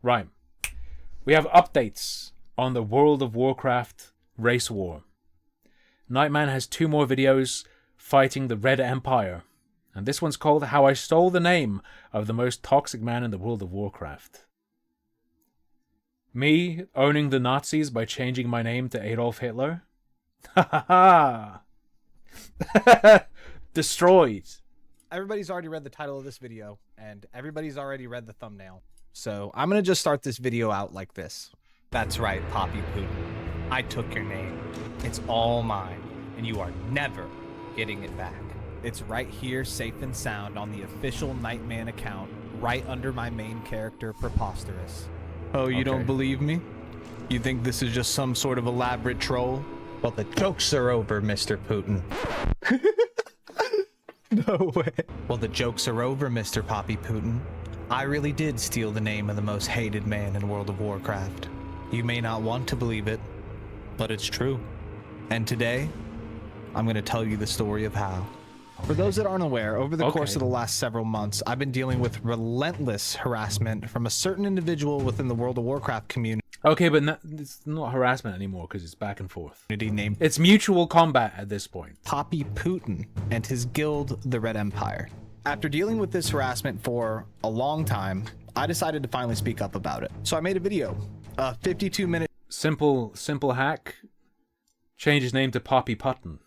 Right. We have updates on the World of Warcraft race war. Nightman has 2 more videos fighting the Red Empire. And this one's called How I Stole the Name of the Most Toxic Man in the World of Warcraft. Me owning the Nazis by changing my name to Adolf Hitler? Ha ha ha! Destroyed. Everybody's already read the title of this video, and everybody's already read the thumbnail. So I'm going to just start this video out like this. That's right, Poppy Putin. I took your name. It's all mine, and you are never getting it back. It's right here, safe and sound, on the official Nightman account, right under my main character, Preposterous. Oh, you don't believe me? You think this is just some sort of elaborate troll? Well, the jokes are over, Mr. Putin. No way. Well, the jokes are over, Mr. Poppy Putin. I really did steal the name of the most hated man in World of Warcraft. You may not want to believe it, but it's true. And today, I'm going to tell you the story of how. For those that aren't aware, over the course of the last several months, I've been dealing with relentless harassment from a certain individual within the World of Warcraft community. Okay, but it's not harassment anymore because it's back and forth. Named It's mutual combat at this point. Poppy Putin and his guild, the Red Empire. After dealing with this harassment for a long time, I decided to finally speak up about it. So I made a video, a 52-minute simple hack. Change his name to Poppy Putin.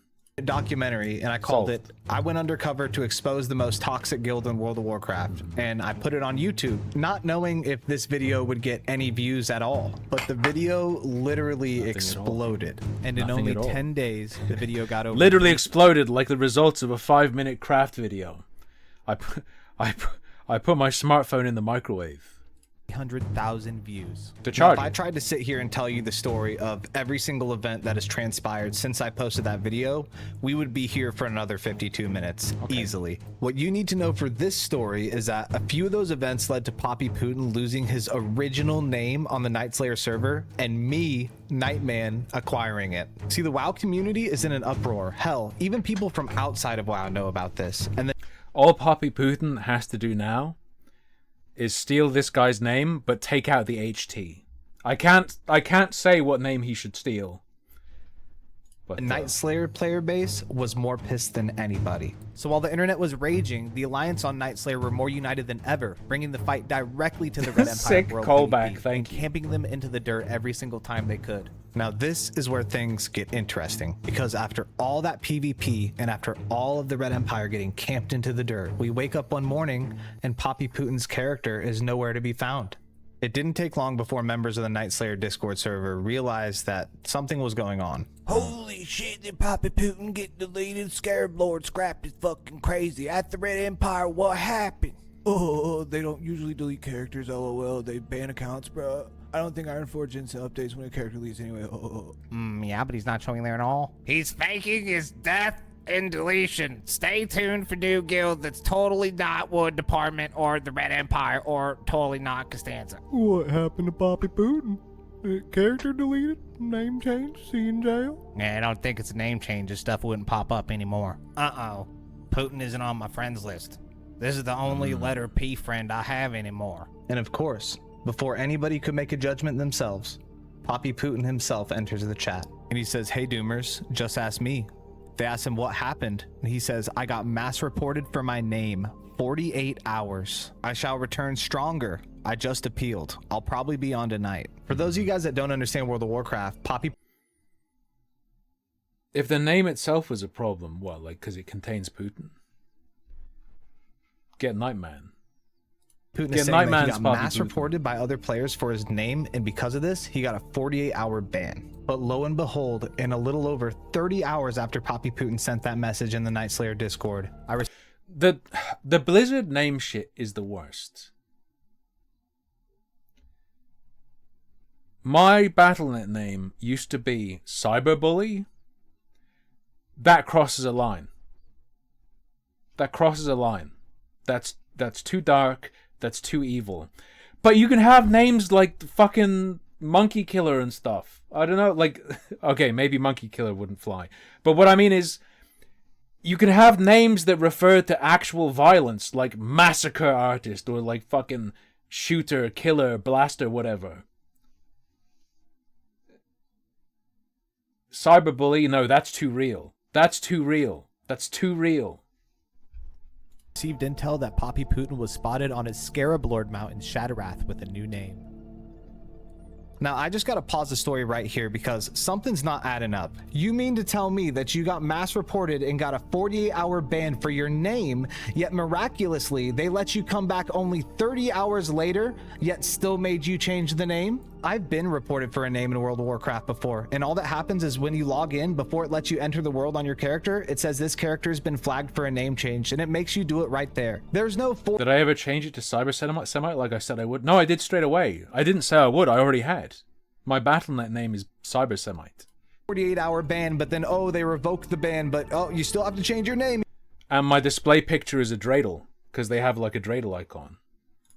Documentary, and I called it I Went Undercover to Expose the Most Toxic Guild in World of Warcraft, and I put it on YouTube, not knowing if this video would get any views at all. But the video literally exploded, and in only 10 days the video got over literally exploded like the results of a 5-minute craft video. I put my smartphone in the microwave. 300,000 views. Now, if I tried to sit here and tell you the story of every single event that has transpired since I posted that video, we would be here for another 52 minutes, easily. What you need to know for this story is that a few of those events led to Poppy Putin losing his original name on the Nightslayer server, and me, Nightman, acquiring it. See, the WoW community is in an uproar. Hell, even people from outside of WoW know about this. And all Poppy Putin has to do now is steal this guy's name, but take out the HT. I can't say what name he should steal. But the Nightslayer player base was more pissed than anybody. So while the internet was raging, the Alliance on Nightslayer were more united than ever, bringing the fight directly to the Red Empire. Sick World callback, PvP, thank you. Camping them into the dirt every single time they could. Now this is where things get interesting, because after all that PvP and after all of the Red Empire getting camped into the dirt, we wake up one morning and Poppy Putin's character is nowhere to be found. It didn't take long before members of the Nightslayer Discord server realized that something was going on. Holy shit, did Poppy Putin get deleted? Scarab Lord scrapped is fucking crazy. At the Red Empire, what happened? Oh, they don't usually delete characters, lol. They ban accounts, bro. I don't think Ironforge instant updates when a character leaves anyway. Yeah, but he's not showing there at all. He's faking his death and deletion. Stay tuned for new guild that's totally not Wood Department or the Red Empire or totally not Costanza. What happened to Poppy Putin? Character deleted? Name change? Is he in jail? Yeah, I don't think it's a name change. This stuff wouldn't pop up anymore. Putin isn't on my friends list. This is the only letter P friend I have anymore. And of course, before anybody could make a judgment themselves, Poppy Putin himself enters the chat. And he says, hey Doomers, just ask me. They ask him what happened. And he says, I got mass reported for my name. 48 hours. I shall return stronger. I just appealed. I'll probably be on tonight. For those of you guys that don't understand World of Warcraft, Poppy... If the name itself was a problem, what, like because it contains Putin? Get Nightman. Putin is saying that he got mass reported by other players for his name, and because of this, he got a 48-hour ban. But lo and behold, in a little over 30 hours after Poppy Putin sent that message in the Nightslayer Discord, the Blizzard name shit is the worst. My Battle.net name used to be Cyberbully. That crosses a line. That crosses a line. That's too dark. That's too evil. But you can have names like fucking Monkey Killer and stuff. I don't know, like, okay, maybe Monkey Killer wouldn't fly. But what I mean is, you can have names that refer to actual violence, like Massacre Artist, or like fucking shooter, killer, blaster, whatever. Cyberbully, no, that's too real. That's too real. That's too real. Received intel that Poppy Putin was spotted on his Scarab Lord mount in Shatarath with a new name. Now, I just gotta pause the story right here because something's not adding up. You mean to tell me that you got mass reported and got a 48-hour ban for your name, yet miraculously they let you come back only 30 hours later, yet still made you change the name? I've been reported for a name in World of Warcraft before, and all that happens is when you log in, before it lets you enter the world on your character, it says this character has been flagged for a name change, and it makes you do it right there. There's no Did I ever change it to Cyber Semite like I said I would? No, I did straight away. I didn't say I would, I already had. My Battle.net name is Cyber Semite. 48-hour ban, but then, oh, they revoked the ban, but, oh, you still have to change your name. And my display picture is a dreidel, because they have like a dreidel icon.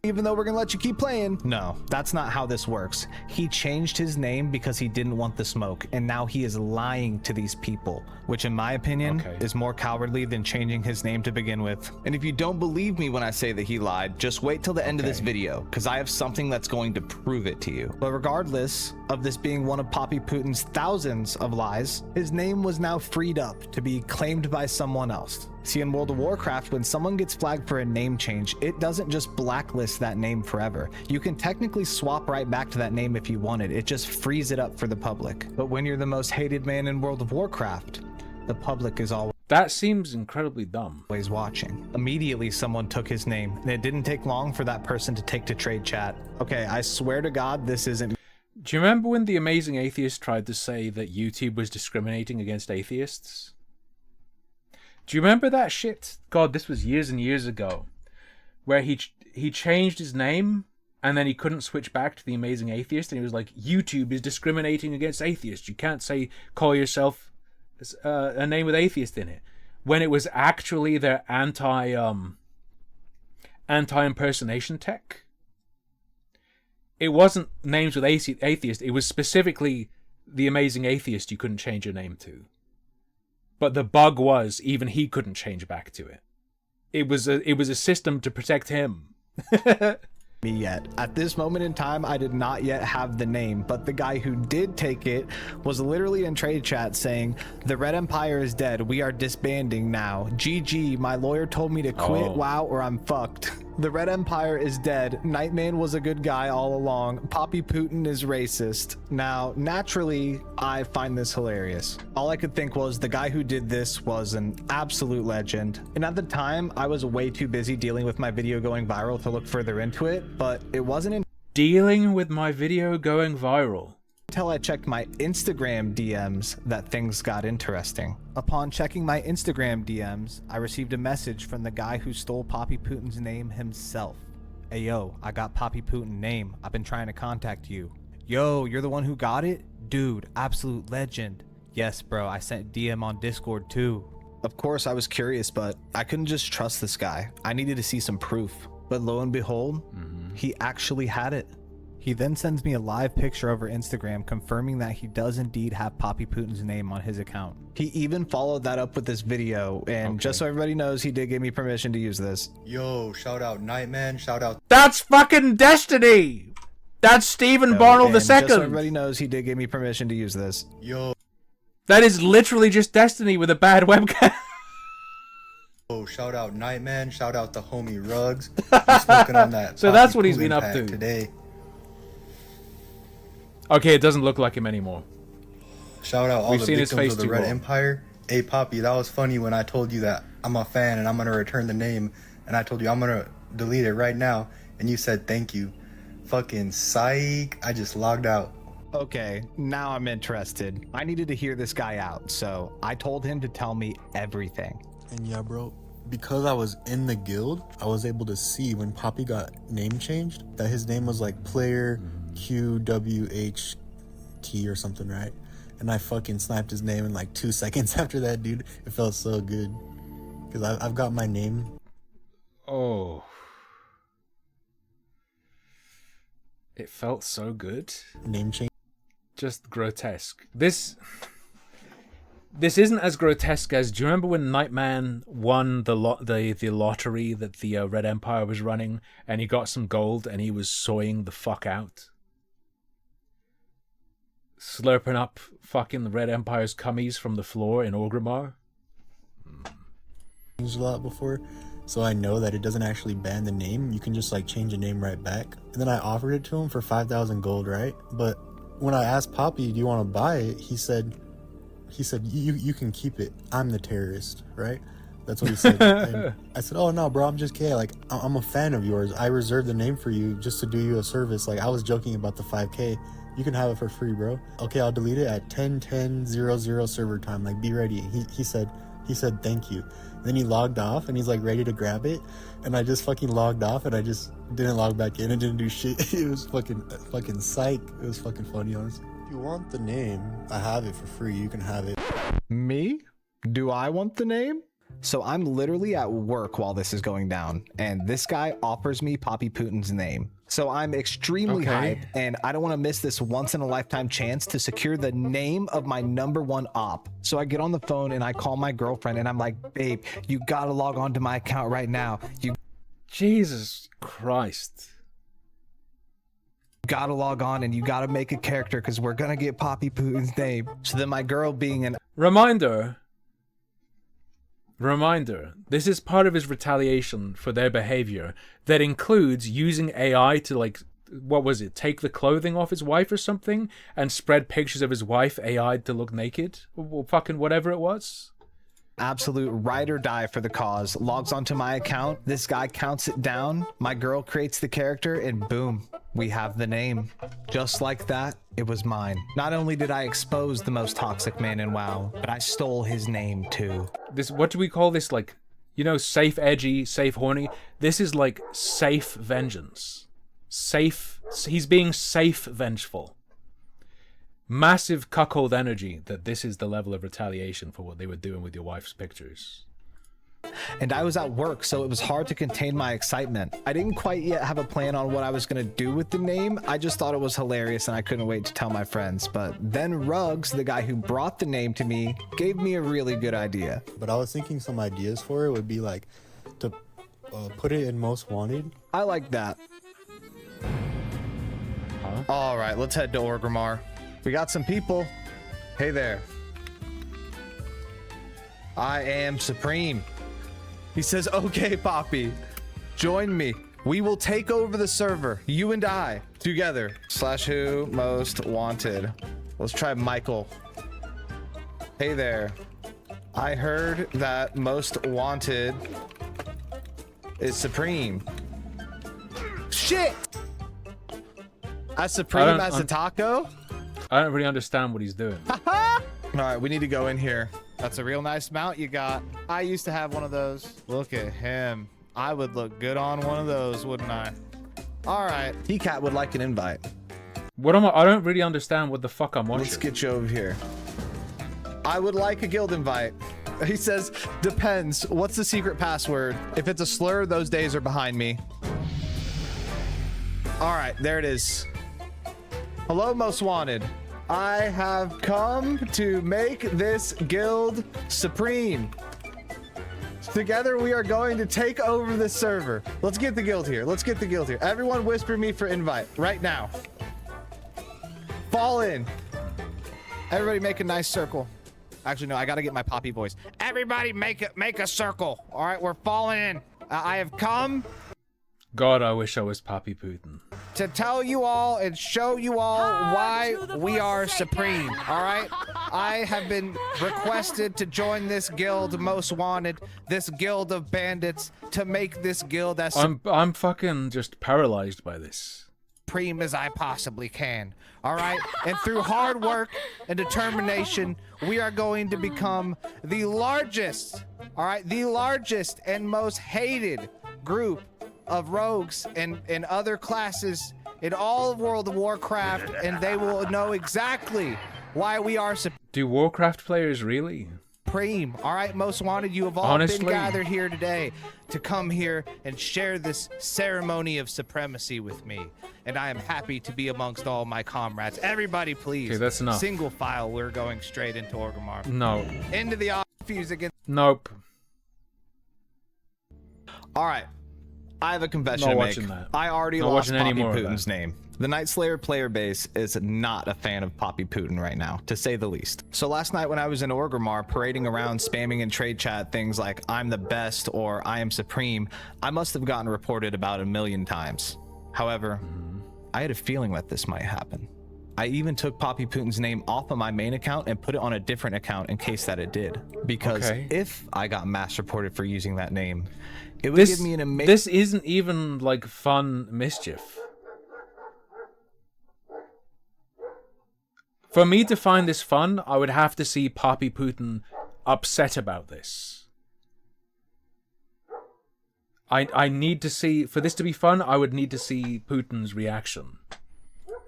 Even though we're gonna let you keep playing. No, that's not how this works. He changed his name because he didn't want the smoke, and now he is lying to these people, which in my opinion is more cowardly than changing his name to begin with. And if you don't believe me when I say that he lied, just wait till the end of this video, because I have something that's going to prove it to you. But regardless of this being one of Poppy Putin's thousands of lies, his name was now freed up to be claimed by someone else. See, in World of Warcraft, when someone gets flagged for a name change, it doesn't just blacklist that name forever. You can technically swap right back to that name if you wanted. It just frees it up for the public. But when you're the most hated man in World of Warcraft, the public is always... That seems incredibly dumb. Watching. Immediately, someone took his name, and it didn't take long for that person to take to trade chat. Okay, I swear to God, this isn't... Do you remember when the Amazing Atheist tried to say that YouTube was discriminating against atheists? Do you remember that shit? God, this was years and years ago. Where he changed his name, and then he couldn't switch back to the Amazing Atheist, and he was like, YouTube is discriminating against atheists. You can't call yourself a name with atheist in it. When it was actually their anti-impersonation tech. It wasn't names with atheist, it was specifically the Amazing Atheist you couldn't change your name to. But the bug was, even he couldn't change back to it. It was a system to protect him. Me yet. At this moment in time, I did not yet have the name, but the guy who did take it was literally in trade chat saying, "The Red Empire is dead. We are disbanding now. GG, my lawyer told me to quit WoW or I'm fucked. The Red Empire is dead. Nightman was a good guy all along. Poppy Putin is racist." Now, naturally, I find this hilarious. All I could think was the guy who did this was an absolute legend. And at the time, I was way too busy dealing with my video going viral to look further into it, but it wasn't dealing with my video going viral until I checked my Instagram DMs that things got interesting. Upon checking my Instagram DMs, I received a message from the guy who stole Poppy Putin's name himself. "Hey yo, I got Poppy Putin name. I've been trying to contact you." "Yo, you're the one who got it? Dude, absolute legend." "Yes bro, I sent DM on Discord too." Of course I was curious, but I couldn't just trust this guy. I needed to see some proof. But lo and behold, he actually had it. He then sends me a live picture over Instagram confirming that he does indeed have Poppy Putin's name on his account. He even followed that up with this video, and just so everybody knows, he did give me permission to use this. Yo, shout out Nightman, shout out... That's fucking Destiny! That's Stephen Barnell II! Just so everybody knows, he did give me permission to use this. Yo. That is literally just Destiny with a bad webcam. Oh, shout out Nightman, shout out the homie Ruggs. He's smoking on that. So that's what he's been up to today. Okay, it doesn't look like him anymore. Shout out all the victims of the Red Empire. Hey, Poppy, that was funny when I told you that I'm a fan and I'm going to return the name. And I told you I'm going to delete it right now. And you said thank you. Fucking psych. I just logged out. Okay, now I'm interested. I needed to hear this guy out, so I told him to tell me everything. And yeah, bro, because I was in the guild, I was able to see when Poppy got name changed that his name was like Player QWHT or something, right? And I fucking sniped his name in like 2 seconds after that, dude. It felt so good because I've got my name. Oh, it felt so good. Name change. Just grotesque. This This isn't as grotesque as. Do you remember when Nightman won the lottery that the Red Empire was running, and he got some gold, and he was soying the fuck out, slurping up fucking the Red Empire's cummies from the floor in Orgrimmar? Changed a lot before, so I know that it doesn't actually ban the name. You can just like change a name right back. And then I offered it to him for 5,000 gold, right? But when I asked Poppy, do you want to buy it? He said you can keep it. I'm the terrorist, right? That's what he said. And I said, oh no, bro, I'm just kidding. Like, I'm a fan of yours. I reserved the name for you just to do you a service. Like, I was joking about the 5K. You can have it for free, bro. Okay, I'll delete it at 10:00 server time. Like, be ready. He said thank you. Then he logged off and he's like ready to grab it, and I just fucking logged off and I just didn't log back in and didn't do shit. It was fucking psych. It was fucking funny, honestly. If you want the name, I have it for free. You can have it. Me? Do I want the name? So I'm literally at work while this is going down, and this guy offers me Poppy Putin's name. So I'm extremely hyped, and I don't want to miss this once-in-a-lifetime chance to secure the name of my #1 op. So I get on the phone and I call my girlfriend, and I'm like, babe, you gotta log on to my account right now. You Jesus Christ. gotta log on, and you gotta make a character, because we're gonna get Poppy Putin's name. So then my girl, being an Reminder, this is part of his retaliation for their behavior that includes using AI to, like, what was it, take the clothing off his wife or something and spread pictures of his wife AI'd to look naked, or fucking whatever it was. absolute ride or die for the cause, logs onto my account, this guy counts it down, my girl creates the character, and boom, we have the name. Just like that, it was mine. Not only did I expose the most toxic man in WoW, but I stole his name too. This, what do we call this, like, you know, safe edgy, safe horny? This is like safe vengeance. He's being safe vengeful. Massive cuckold energy that this is the level of retaliation for what they were doing with your wife's pictures. And I was at work, so it was hard to contain my excitement. I didn't quite yet have a plan on what I was going to do with the name. I just thought it was hilarious and I couldn't wait to tell my friends. But then Ruggs, the guy who brought the name to me, gave me a really good idea. But I was thinking some ideas for it would be like to put it in most wanted. I like that. Huh? All right, let's head to Orgrimmar. We got some people. Hey there. I am Supreme. He says, okay, Poppy, join me. We will take over the server, you and I, together. /who most wanted. Let's try Michael. Hey there. I heard that most wanted is Supreme. Shit! As Supreme as a taco? I don't really understand what he's doing. All right, we need to go in here. That's a real nice mount you got. I used to have one of those. Look at him. I would look good on one of those, wouldn't I? All right. T-Cat would like an invite. What am I don't really understand what the fuck I'm watching. Let's get you over here. I would like a guild invite. He says, depends. What's the secret password? If it's a slur, those days are behind me. All right, there it is. Hello, most wanted. I have come to make this guild supreme. Together we are going to take over this server. Let's get the guild here. Let's get the guild here. Everyone whisper me for invite right now. Fall in. Everybody make a nice circle. Actually, no, I gotta get my Poppy voice. Everybody make a circle. All right, we're falling in. I have come God, I wish I was Poppy Putin. to tell you all and show you all why we are supreme. All right, I have been requested to join this guild, most wanted, this guild of bandits, to make this guild as I'm fucking just paralyzed by this. supreme as I possibly can. All right, and through hard work and determination, we are going to become the largest, all right, the largest and most hated group of rogues and other classes in all of World of Warcraft, and they will know exactly why we are Do Warcraft players really? supreme. All right, most wanted, you have all Honestly. been gathered here today to come here and share this ceremony of supremacy with me. And I am happy to be amongst all my comrades. Everybody, please. Okay, that's enough. Single file, we're going straight into Orgrimmar. No. Into the fuse again. Nope. All right. I have a confession Not to watching make. that. I already Not lost watching any Poppy more of Putin's that. name. The Night Slayer player base is not a fan of Poppy Putin right now, to say the least. So last night when I was in Orgrimmar parading around spamming in trade chat things like I'm the best or I am supreme, I must have gotten reported about 1 million times. However, I had a feeling that this might happen. I even took Poppy Putin's name off of my main account and put it on a different account in case that it did. Because if I got mass reported for using that name, it would give me an amazing... This isn't even like fun mischief. For me to find this fun, I would have to see Poppy Putin upset about this. I need to see, for this to be fun, I would need to see Putin's reaction.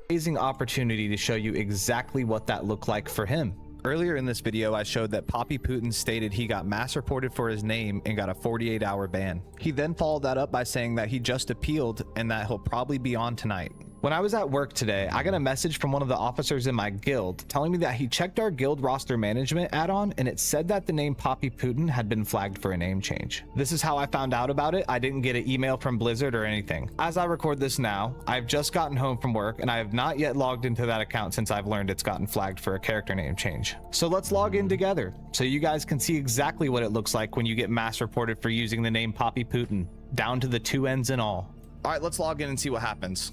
Amazing opportunity to show you exactly what that looked like for him. Earlier in this video, I showed that Poppy Putin stated he got mass reported for his name and got a 48-hour ban. He then followed that up by saying that he just appealed and that he'll probably be on tonight. When I was at work today, I got a message from one of the officers in my guild telling me that he checked our guild roster management add-on and it said that the name Poppy Putin had been flagged for a name change. This is how I found out about it. I didn't get an email from Blizzard or anything. As I record this now, I've just gotten home from work and I have not yet logged into that account since I've learned it's gotten flagged for a character name change. So let's log in together so you guys can see exactly what it looks like when you get mass reported for using the name Poppy Putin, down to the 2 N's and all. All right, let's log in and see what happens.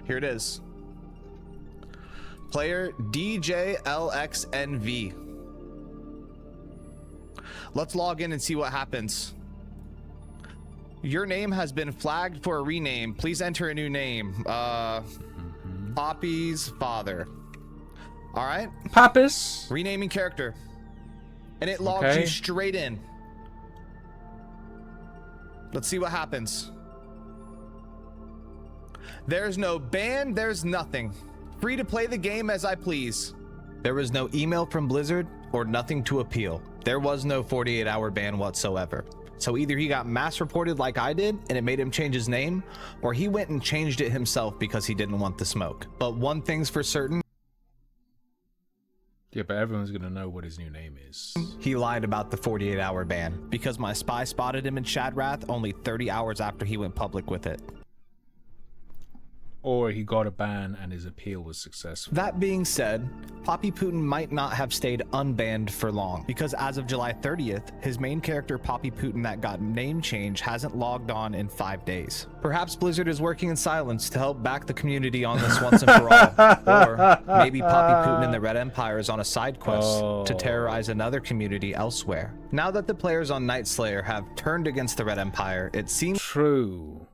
Here it is. Player DJLXNV. Let's log in and see what happens. Your name has been flagged for a rename. Please enter a new name. Poppy's father. All right. Pappas. Renaming character. And it logs you straight in. Let's see what happens. There's no ban, there's nothing. Free to play the game as I please. There was no email from Blizzard or nothing to appeal. There was no 48-hour ban whatsoever. So either he got mass reported like I did and it made him change his name, or he went and changed it himself because he didn't want the smoke. But one thing's for certain. Yeah, but everyone's gonna know what his new name is. He lied about the 48-hour ban because my spy spotted him in Shadrath only 30 hours after he went public with it. Or he got a ban and his appeal was successful. That being said, Poppy Putin might not have stayed unbanned for long, because as of July 30th, his main character Poppy Putin that got name change hasn't logged on in 5 days. Perhaps Blizzard is working in silence to help back the community on this once and for all. Or maybe Poppy Putin and the Red Empire is on a side quest to terrorize another community elsewhere. Now that the players on Night Slayer have turned against the Red Empire, it seems true.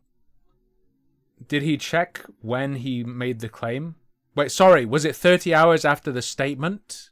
Did he check when he made the claim? Wait, sorry, was it 30 hours after the statement?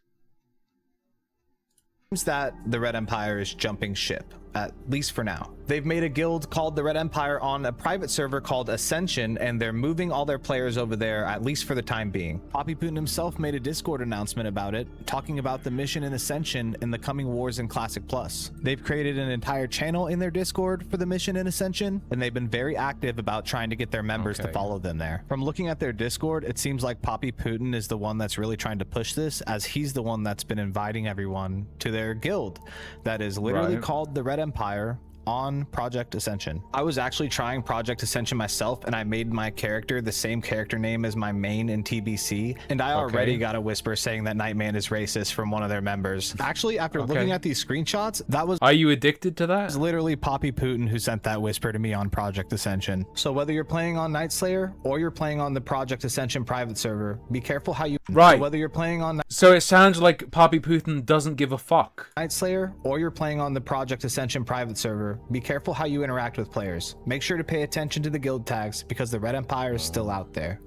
That the Red Empire is jumping ship, at least for now. They've made a guild called the Red Empire on a private server called Ascension, and they're moving all their players over there, at least for the time being. Poppy Putin himself made a Discord announcement about it, talking about the mission in Ascension and the coming wars in Classic Plus. They've created an entire channel in their Discord for the mission in Ascension, and they've been very active about trying to get their members to follow them there. From looking at their Discord, it seems like Poppy Putin is the one that's really trying to push this, as he's the one that's been inviting everyone to their guild that is literally called the Red Empire on Project Ascension. I was actually trying Project Ascension myself, and I made my character the same character name as my main in TBC, and I already got a whisper saying that Nightman is racist from one of their members. Actually, after looking at these screenshots, that was— Are you addicted to that? It was literally Poppy Putin who sent that whisper to me on Project Ascension. So whether you're playing on Night Slayer or you're playing on the Project Ascension private server, be careful how you— So whether you're playing on— So it sounds like Poppy Putin doesn't give a fuck. Night Slayer or you're playing on the Project Ascension private server, be careful how you interact with players. Make sure to pay attention to the guild tags because the Red Empire is still out there.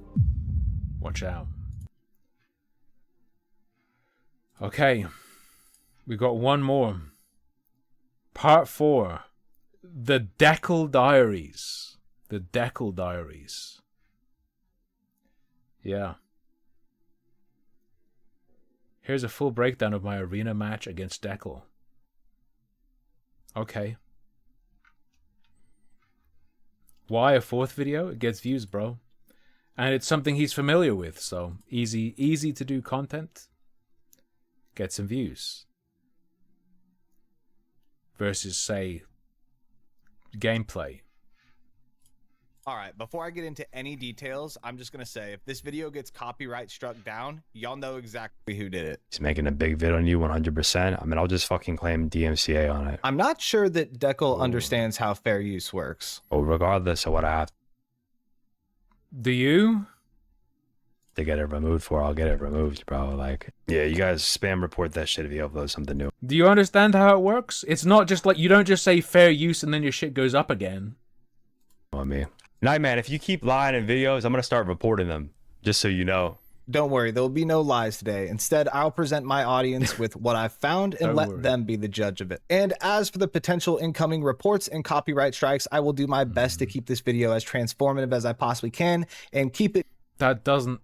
Watch out. Okay. We got one more. Part 4. The Deckel Diaries. The Deckle Diaries. Yeah. Here's a full breakdown of my arena match against Deckle. Okay. Why a fourth video? It gets views, bro. And it's something he's familiar with, so easy to do content. Get some views. Versus, say, gameplay. All right, before I get into any details, I'm just going to say, if this video gets copyright struck down, y'all know exactly who did it. He's making a big vid on you 100%. I mean, I'll just fucking claim DMCA on it. I'm not sure that Deckle understands how fair use works. Well, regardless of what I have Do you? to get it removed for, I'll get it removed, bro. Like, yeah, you guys spam report that shit if you upload something new. Do you understand how it works? It's not just like, you don't just say fair use and then your shit goes up again. On me. Nightman, if you keep lying in videos, I'm going to start reporting them, just so you know. Don't worry, there will be no lies today. Instead, I'll present my audience with what I've found and let them be the judge of it. And as for the potential incoming reports and copyright strikes, I will do my best to keep this video as transformative as I possibly can and keep it. That doesn't...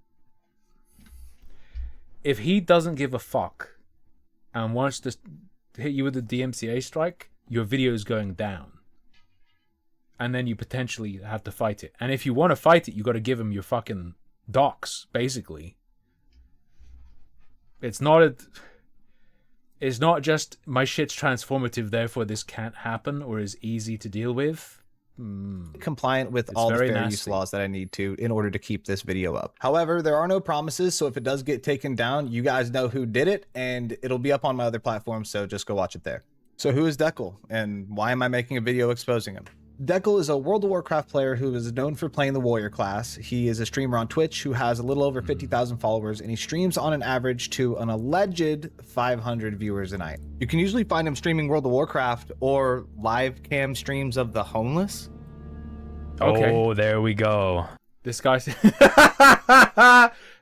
If he doesn't give a fuck and wants to hit you with a DMCA strike, your video is going down. And then you potentially have to fight it. And if you want to fight it, you got to give him your fucking docs, basically. It's not just my shit's transformative, therefore this can't happen or is easy to deal with. Compliant with all the fair use laws that I need to in order to keep this video up. However, there are no promises, so if it does get taken down, you guys know who did it, and it'll be up on my other platforms, so just go watch it there. So who is Deckle, and why am I making a video exposing him? Deckle is a World of Warcraft player who is known for playing the warrior class. He is a streamer on Twitch who has a little over 50,000 followers, and he streams on an average to an alleged 500 viewers a night. You can usually find him streaming World of Warcraft or live cam streams of the homeless. Okay. Oh, there we go. This guy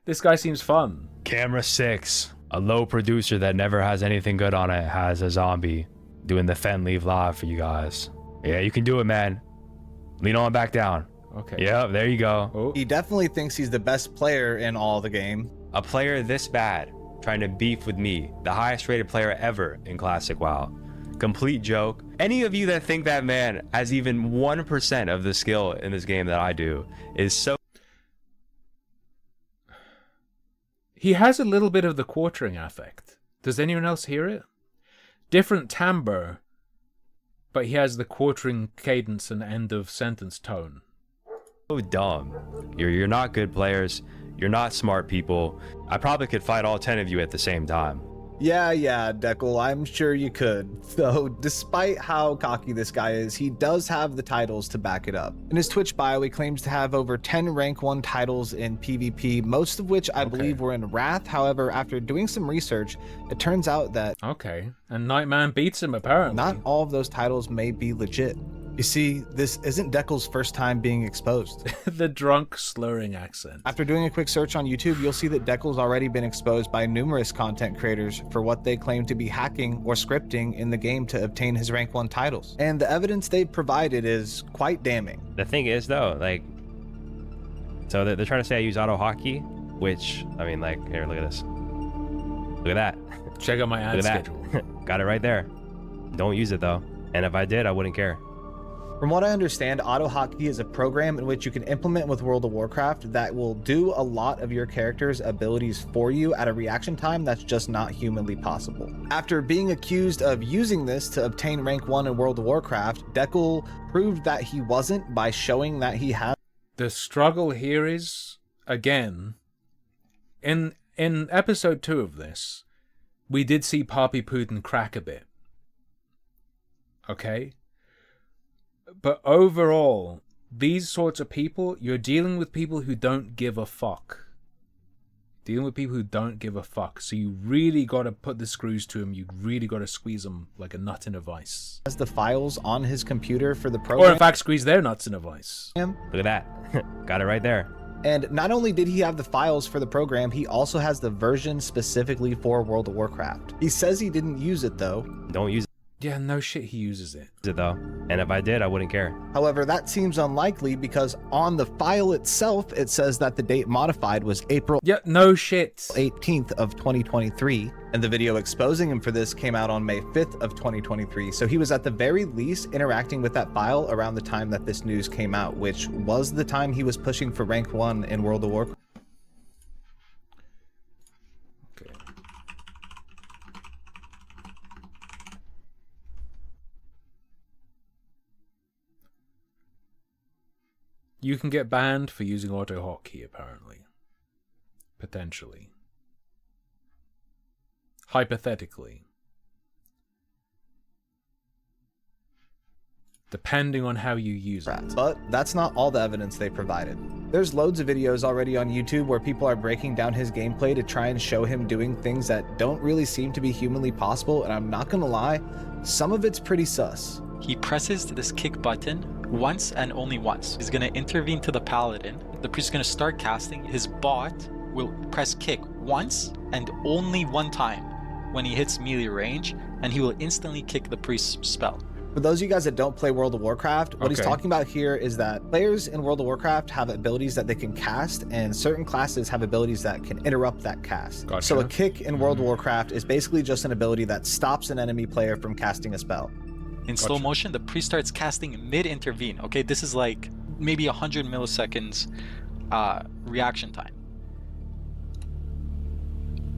this guy seems fun. Camera 6, a low producer that never has anything good on it, has a zombie doing the Fen Leave live for you guys. Yeah, you can do it, man. Lean on back down. Okay. Yep, there you go. Oh. He definitely thinks he's the best player in all the game. A player this bad trying to beef with me, the highest rated player ever in Classic WoW. Complete joke. Any of you that think that man has even 1% of the skill in this game that I do is so... He has a little bit of the quartering affect. Does anyone else hear it? Different timbre, but he has the quartering cadence and end of sentence tone. So dumb. You're not good players. You're not smart people. I probably could fight all 10 of you at the same time. Yeah, Deckle, I'm sure you could. Though, despite how cocky this guy is, he does have the titles to back it up. In his Twitch bio, he claims to have over 10 rank 1 titles in PvP, most of which I believe were in Wrath. However, after doing some research, it turns out that... Okay, and Nightman beats him, apparently. Not all of those titles may be legit. You see, this isn't Deckle's first time being exposed. The drunk slurring accent. After doing a quick search on YouTube, you'll see that Deckle's already been exposed by numerous content creators for what they claim to be hacking or scripting in the game to obtain his rank 1 titles. And the evidence they've provided is quite damning. The thing is, though, like, so they're trying to say I use auto hockey, which, I mean, like, here, look at this. Look at that. Check out my ad Look at schedule. that. Got it right there. Don't use it, though. And if I did, I wouldn't care. From what I understand, Auto Hotkey is a program in which you can implement with World of Warcraft that will do a lot of your character's abilities for you at a reaction time that's just not humanly possible. After being accused of using this to obtain rank 1 in World of Warcraft, Deckle proved that he wasn't by showing that he had. The struggle here is, again, in episode 2 of this, we did see Poppy Putin crack a bit. Okay? But overall, these sorts of people, you're dealing with people who don't give a fuck. Dealing with people who don't give a fuck. So you really got to put the screws to them. You really got to squeeze them like a nut in a vice. Has the files on his computer for the program. Or in fact, squeeze their nuts in a vice. Look at that. Got it right there. And not only did he have the files for the program, he also has the version specifically for World of Warcraft. He says he didn't use it though. Don't use it. Yeah, no shit, he uses it. though. And if I did, I wouldn't care. However, that seems unlikely because on the file itself, it says that the date modified was April Yeah, no shit. 18th of 2023. And the video exposing him for this came out on May 5th of 2023. So he was at the very least interacting with that file around the time that this news came out, which was the time he was pushing for rank 1 in World of Warcraft. Okay. You can get banned for using auto hotkey, apparently. Potentially. Hypothetically. Depending on how you use it. But that's not all the evidence they provided. There's loads of videos already on YouTube where people are breaking down his gameplay to try and show him doing things that don't really seem to be humanly possible, and I'm not gonna lie, some of it's pretty sus. He presses this kick button once and only once. He's going to intervene to the paladin. The priest is going to start casting. His bot will press kick once and only one time when he hits melee range, and he will instantly kick the priest's spell. For those of you guys that don't play World of Warcraft, what he's Okay. talking about here is that players in World of Warcraft have abilities that they can cast, and certain classes have abilities that can interrupt that cast. Gotcha. So a kick in World of Warcraft is basically just an ability that stops an enemy player from casting a spell. In slow motion, the priest starts casting mid-intervene. Okay, this is like maybe 100 milliseconds reaction time.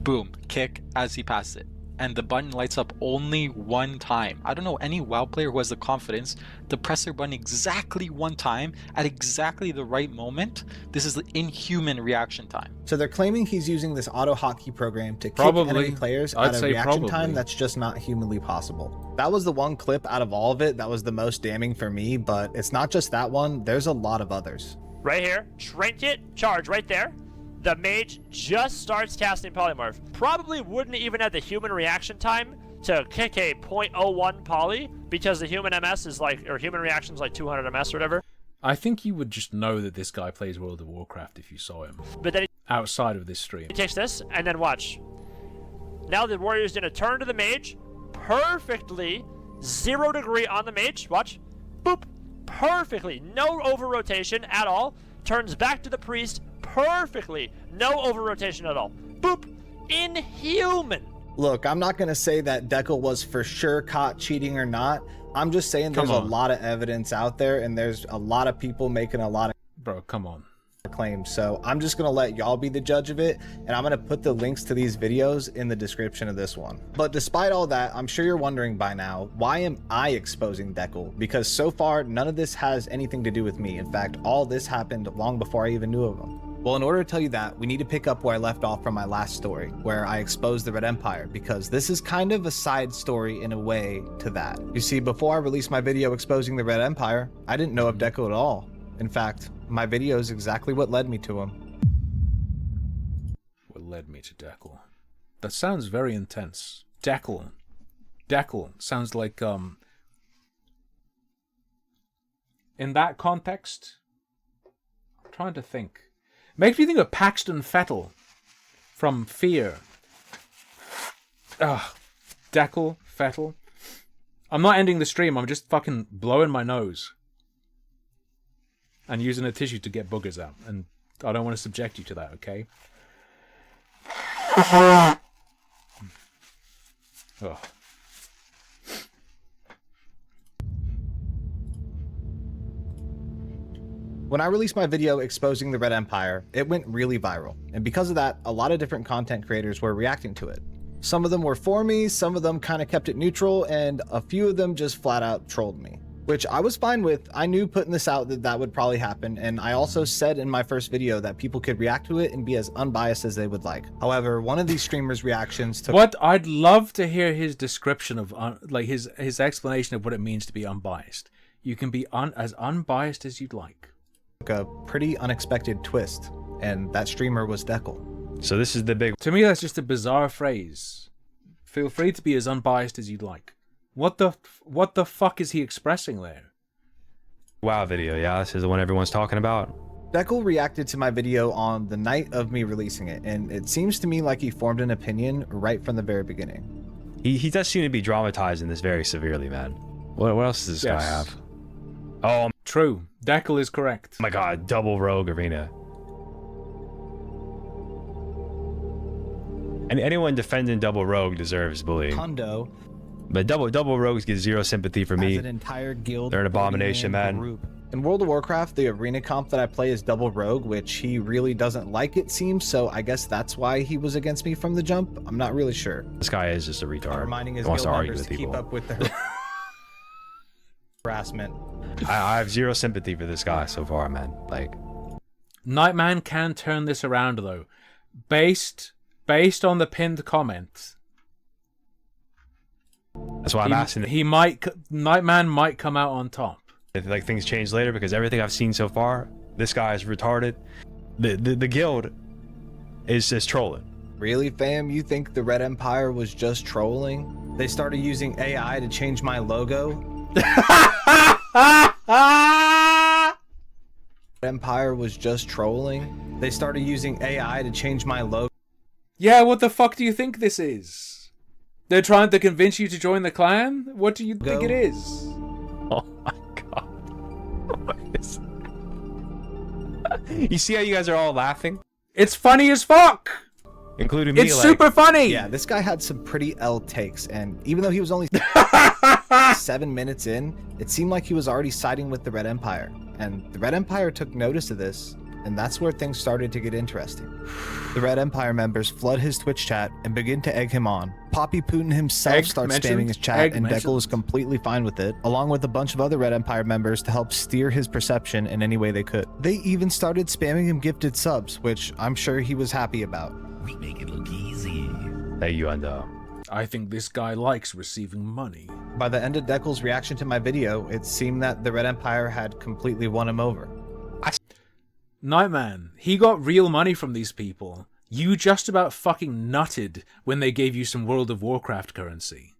Boom, kick as he passes it. And the button lights up only one time. I don't know any WoW player who has the confidence to press their button exactly one time at exactly the right moment. This is the inhuman reaction time. So they're claiming he's using this auto hotkey program to kick Probably. enemy players I'd at a say reaction probably. time that's just not humanly possible. That was the one clip out of all of it that was the most damning for me, but it's not just that one, there's a lot of others. Right here, trinket charge right there. The mage just starts casting polymorph. Probably wouldn't even have the human reaction time to kick a 0.01 poly because the human MS is like, or human reaction is like 200 MS or whatever. I think you would just know that this guy plays World of Warcraft if you saw him. But then Outside of this stream. he takes this and then watch. Now the warrior's gonna turn to the mage perfectly, 0 degree on the mage. Watch, boop, perfectly, no over rotation at all. Turns back to the priest perfectly, no over rotation at all. Boop, inhuman. Look, I'm not going to say that Dekel was for sure caught cheating or not. I'm just saying there's Come a on. lot of evidence out there, and there's a lot of people making a lot of Bro, come on. claims. So I'm just going to let y'all be the judge of it, and I'm going to put the links to these videos in the description of this one. But despite all that, I'm sure you're wondering by now, why am I exposing Dekel? Because so far, none of this has anything to do with me. In fact, all this happened long before I even knew of him. Well, in order to tell you that, we need to pick up where I left off from my last story, where I exposed the Red Empire, because this is kind of a side story in a way to that. You see, before I released my video exposing the Red Empire, I didn't know of Dekel at all. In fact, my video is exactly what led me to him. What led me to Dekel? That sounds very intense. Dekel. Dekel sounds like, in that context, I'm trying to think. Makes me think of Paxton Fettel from Fear. Dekel, Fettel. I'm not ending the stream, I'm just fucking blowing my nose. And using a tissue to get boogers out. And I don't want to subject you to that, okay? Oh. When I released my video exposing the Red Empire, it went really viral. And because of that, a lot of different content creators were reacting to it. Some of them were for me, some of them kind of kept it neutral, and a few of them just flat out trolled me. Which I was fine with. I knew putting this out that would probably happen, and I also said in my first video that people could react to it and be as unbiased as they would like. However, one of these streamers' reactions took What? I'd love to hear his description of, like, his explanation of what it means to be unbiased. You can be as unbiased as you'd like. a pretty unexpected twist, and that streamer was Dekel. So this is the big To me, that's just a bizarre phrase. Feel free to be as unbiased as you'd like. What the fuck is he expressing there? WoW video. Yeah, this is the one everyone's talking about. Dekel reacted to my video on the night of me releasing it, and it seems to me like he formed an opinion right from the very beginning. He does seem to be dramatizing this very severely, man. What else does this guy have? Oh True. Dekel is correct. my god, double rogue arena. And anyone defending double rogue deserves bullying. Hondo But double rogues get zero sympathy for has me. an entire guild. They're an abomination, 40-man man. group. In World of Warcraft, the arena comp that I play is double rogue, which he really doesn't like, it seems. So I guess that's why he was against me from the jump. I'm not really sure. This guy is just a retard. Reminding his He wants guild to argue members with to keep people. up with the harassment. I have zero sympathy for this guy so far, man. Like, Nightman can turn this around though, based on the pinned comment. that's why I'm asking Nightman might come out on top. if like things change later, because everything I've seen so far, this guy is retarded. The guild is just trolling. Really, fam? You think the Red Empire was just trolling? They started using AI to change my logo? Empire was just trolling? They started using AI to change my logo? Yeah, what the fuck do you think this is? They're trying to convince you to join the clan? What do you think it is? Oh my god. What is... You see how you guys are all laughing? It's funny as fuck! Including me, It's like, super funny! Yeah, this guy had some pretty L takes, and even though he was only 7 minutes in, it seemed like he was already siding with the Red Empire. And the Red Empire took notice of this, and that's where things started to get interesting. The Red Empire members flood his Twitch chat and begin to egg him on. Poppy Putin himself Egg starts mentioned? spamming his chat, Egg and Dekel mentioned? is completely fine with it, along with a bunch of other Red Empire members to help steer his perception in any way they could. They even started spamming him gifted subs, which I'm sure he was happy about. We make it look easy. Thank you, and I think this guy likes receiving money. By the end of Dekel's reaction to my video, it seemed that the Red Empire had completely won him over. Nightman, he got real money from these people. You just about fucking nutted when they gave you some World of Warcraft currency.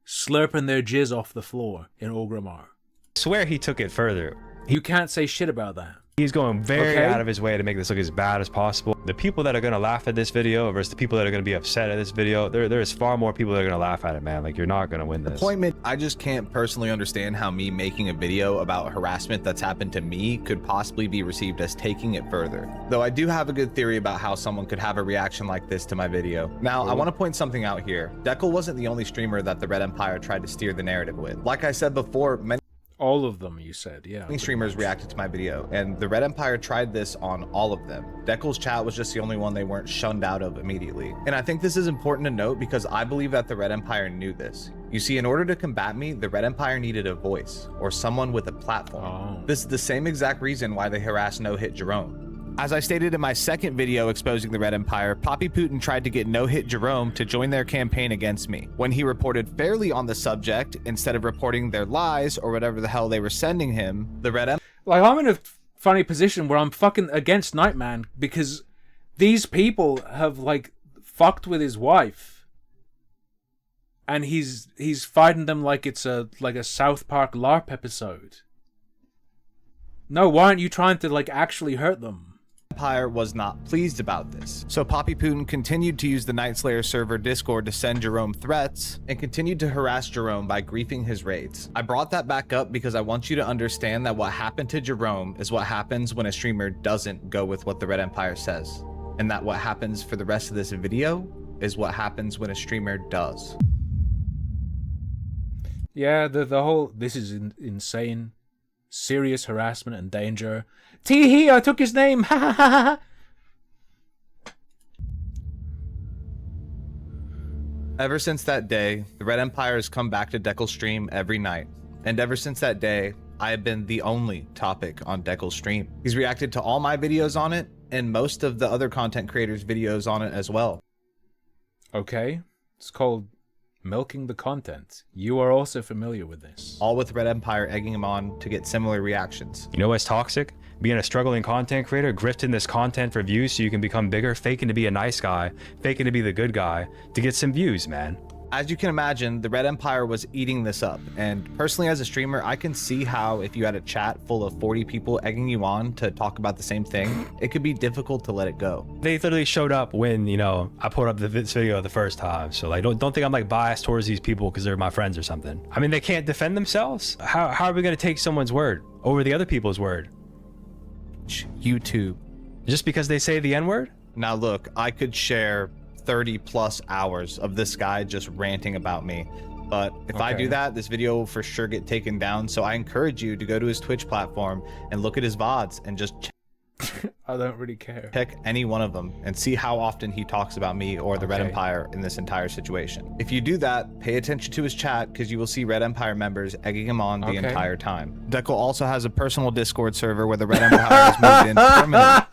Slurping their jizz off the floor in Orgrimmar. I swear he took it further. You can't say shit about that. He's going very Okay. out of his way to make this look as bad as possible. The people that are going to laugh at this video versus the people that are going to be upset at this video, there's far more people that are going to laugh at it, man. Like, you're not going to win this. Appointment. I just can't personally understand how me making a video about harassment that's happened to me could possibly be received as taking it further. Though I do have a good theory about how someone could have a reaction like this to my video. Now, I want to point something out here. Dekel wasn't the only streamer that the Red Empire tried to steer the narrative with. Like I said before, many All of them, you said, yeah. streamers reacted to my video, and the Red Empire tried this on all of them. Dekel's chat was just the only one they weren't shunned out of immediately. And I think this is important to note because I believe that the Red Empire knew this. You see, in order to combat me, the Red Empire needed a voice, or someone with a platform. Oh. This is the same exact reason why they harassed No Hit Jerome. As I stated in my second video exposing the Red Empire, Poppy Putin tried to get No Hit Jerome to join their campaign against me. When he reported fairly on the subject, instead of reporting their lies or whatever the hell they were sending him, the Red Empire Like, I'm in a funny position where I'm fucking against Nightman because these people have, like, fucked with his wife. And he's fighting them like it's a South Park LARP episode. No, why aren't you trying to, like, actually hurt them? Empire was not pleased about this. So Poppy Putin continued to use the Night Slayer server Discord to send Jerome threats and continued to harass Jerome by griefing his raids. I brought that back up because I want you to understand that what happened to Jerome is what happens when a streamer doesn't go with what the Red Empire says. And that what happens for the rest of this video is what happens when a streamer does. Yeah, the whole... This is insane. Serious harassment and danger. Tee-hee, I took his name! Ha ha ha ha! Ever since that day, the Red Empire has come back to Dekel's stream every night. And ever since that day, I have been the only topic on Dekel's stream. He's reacted to all my videos on it, and most of the other content creators' videos on it as well. Okay. It's called milking the content. You are also familiar with this. All with Red Empire egging him on to get similar reactions. You know what's toxic? Being a struggling content creator, grifting this content for views so you can become bigger, faking to be a nice guy, faking to be the good guy, to get some views, man. As you can imagine, the Red Empire was eating this up, and personally as a streamer, I can see how if you had a chat full of 40 people egging you on to talk about the same thing, it could be difficult to let it go. They literally showed up when, you know, I put up this video the first time. So like, don't think I'm like biased towards these people because they're my friends or something. I mean, they can't defend themselves. How are we going to take someone's word over the other people's word? YouTube. Just because they say the N-word? Now look, I could share 30 plus hours of this guy just ranting about me, but if I do that, this video will for sure get taken down. So I encourage you to go to his Twitch platform and look at his VODs and just I don't really care. check any one of them and see how often he talks about me or the Red Empire in this entire situation. If you do that, pay attention to his chat because you will see Red Empire members egging him on the entire time. Dekel also has a personal Discord server where the Red Empire has moved in permanently,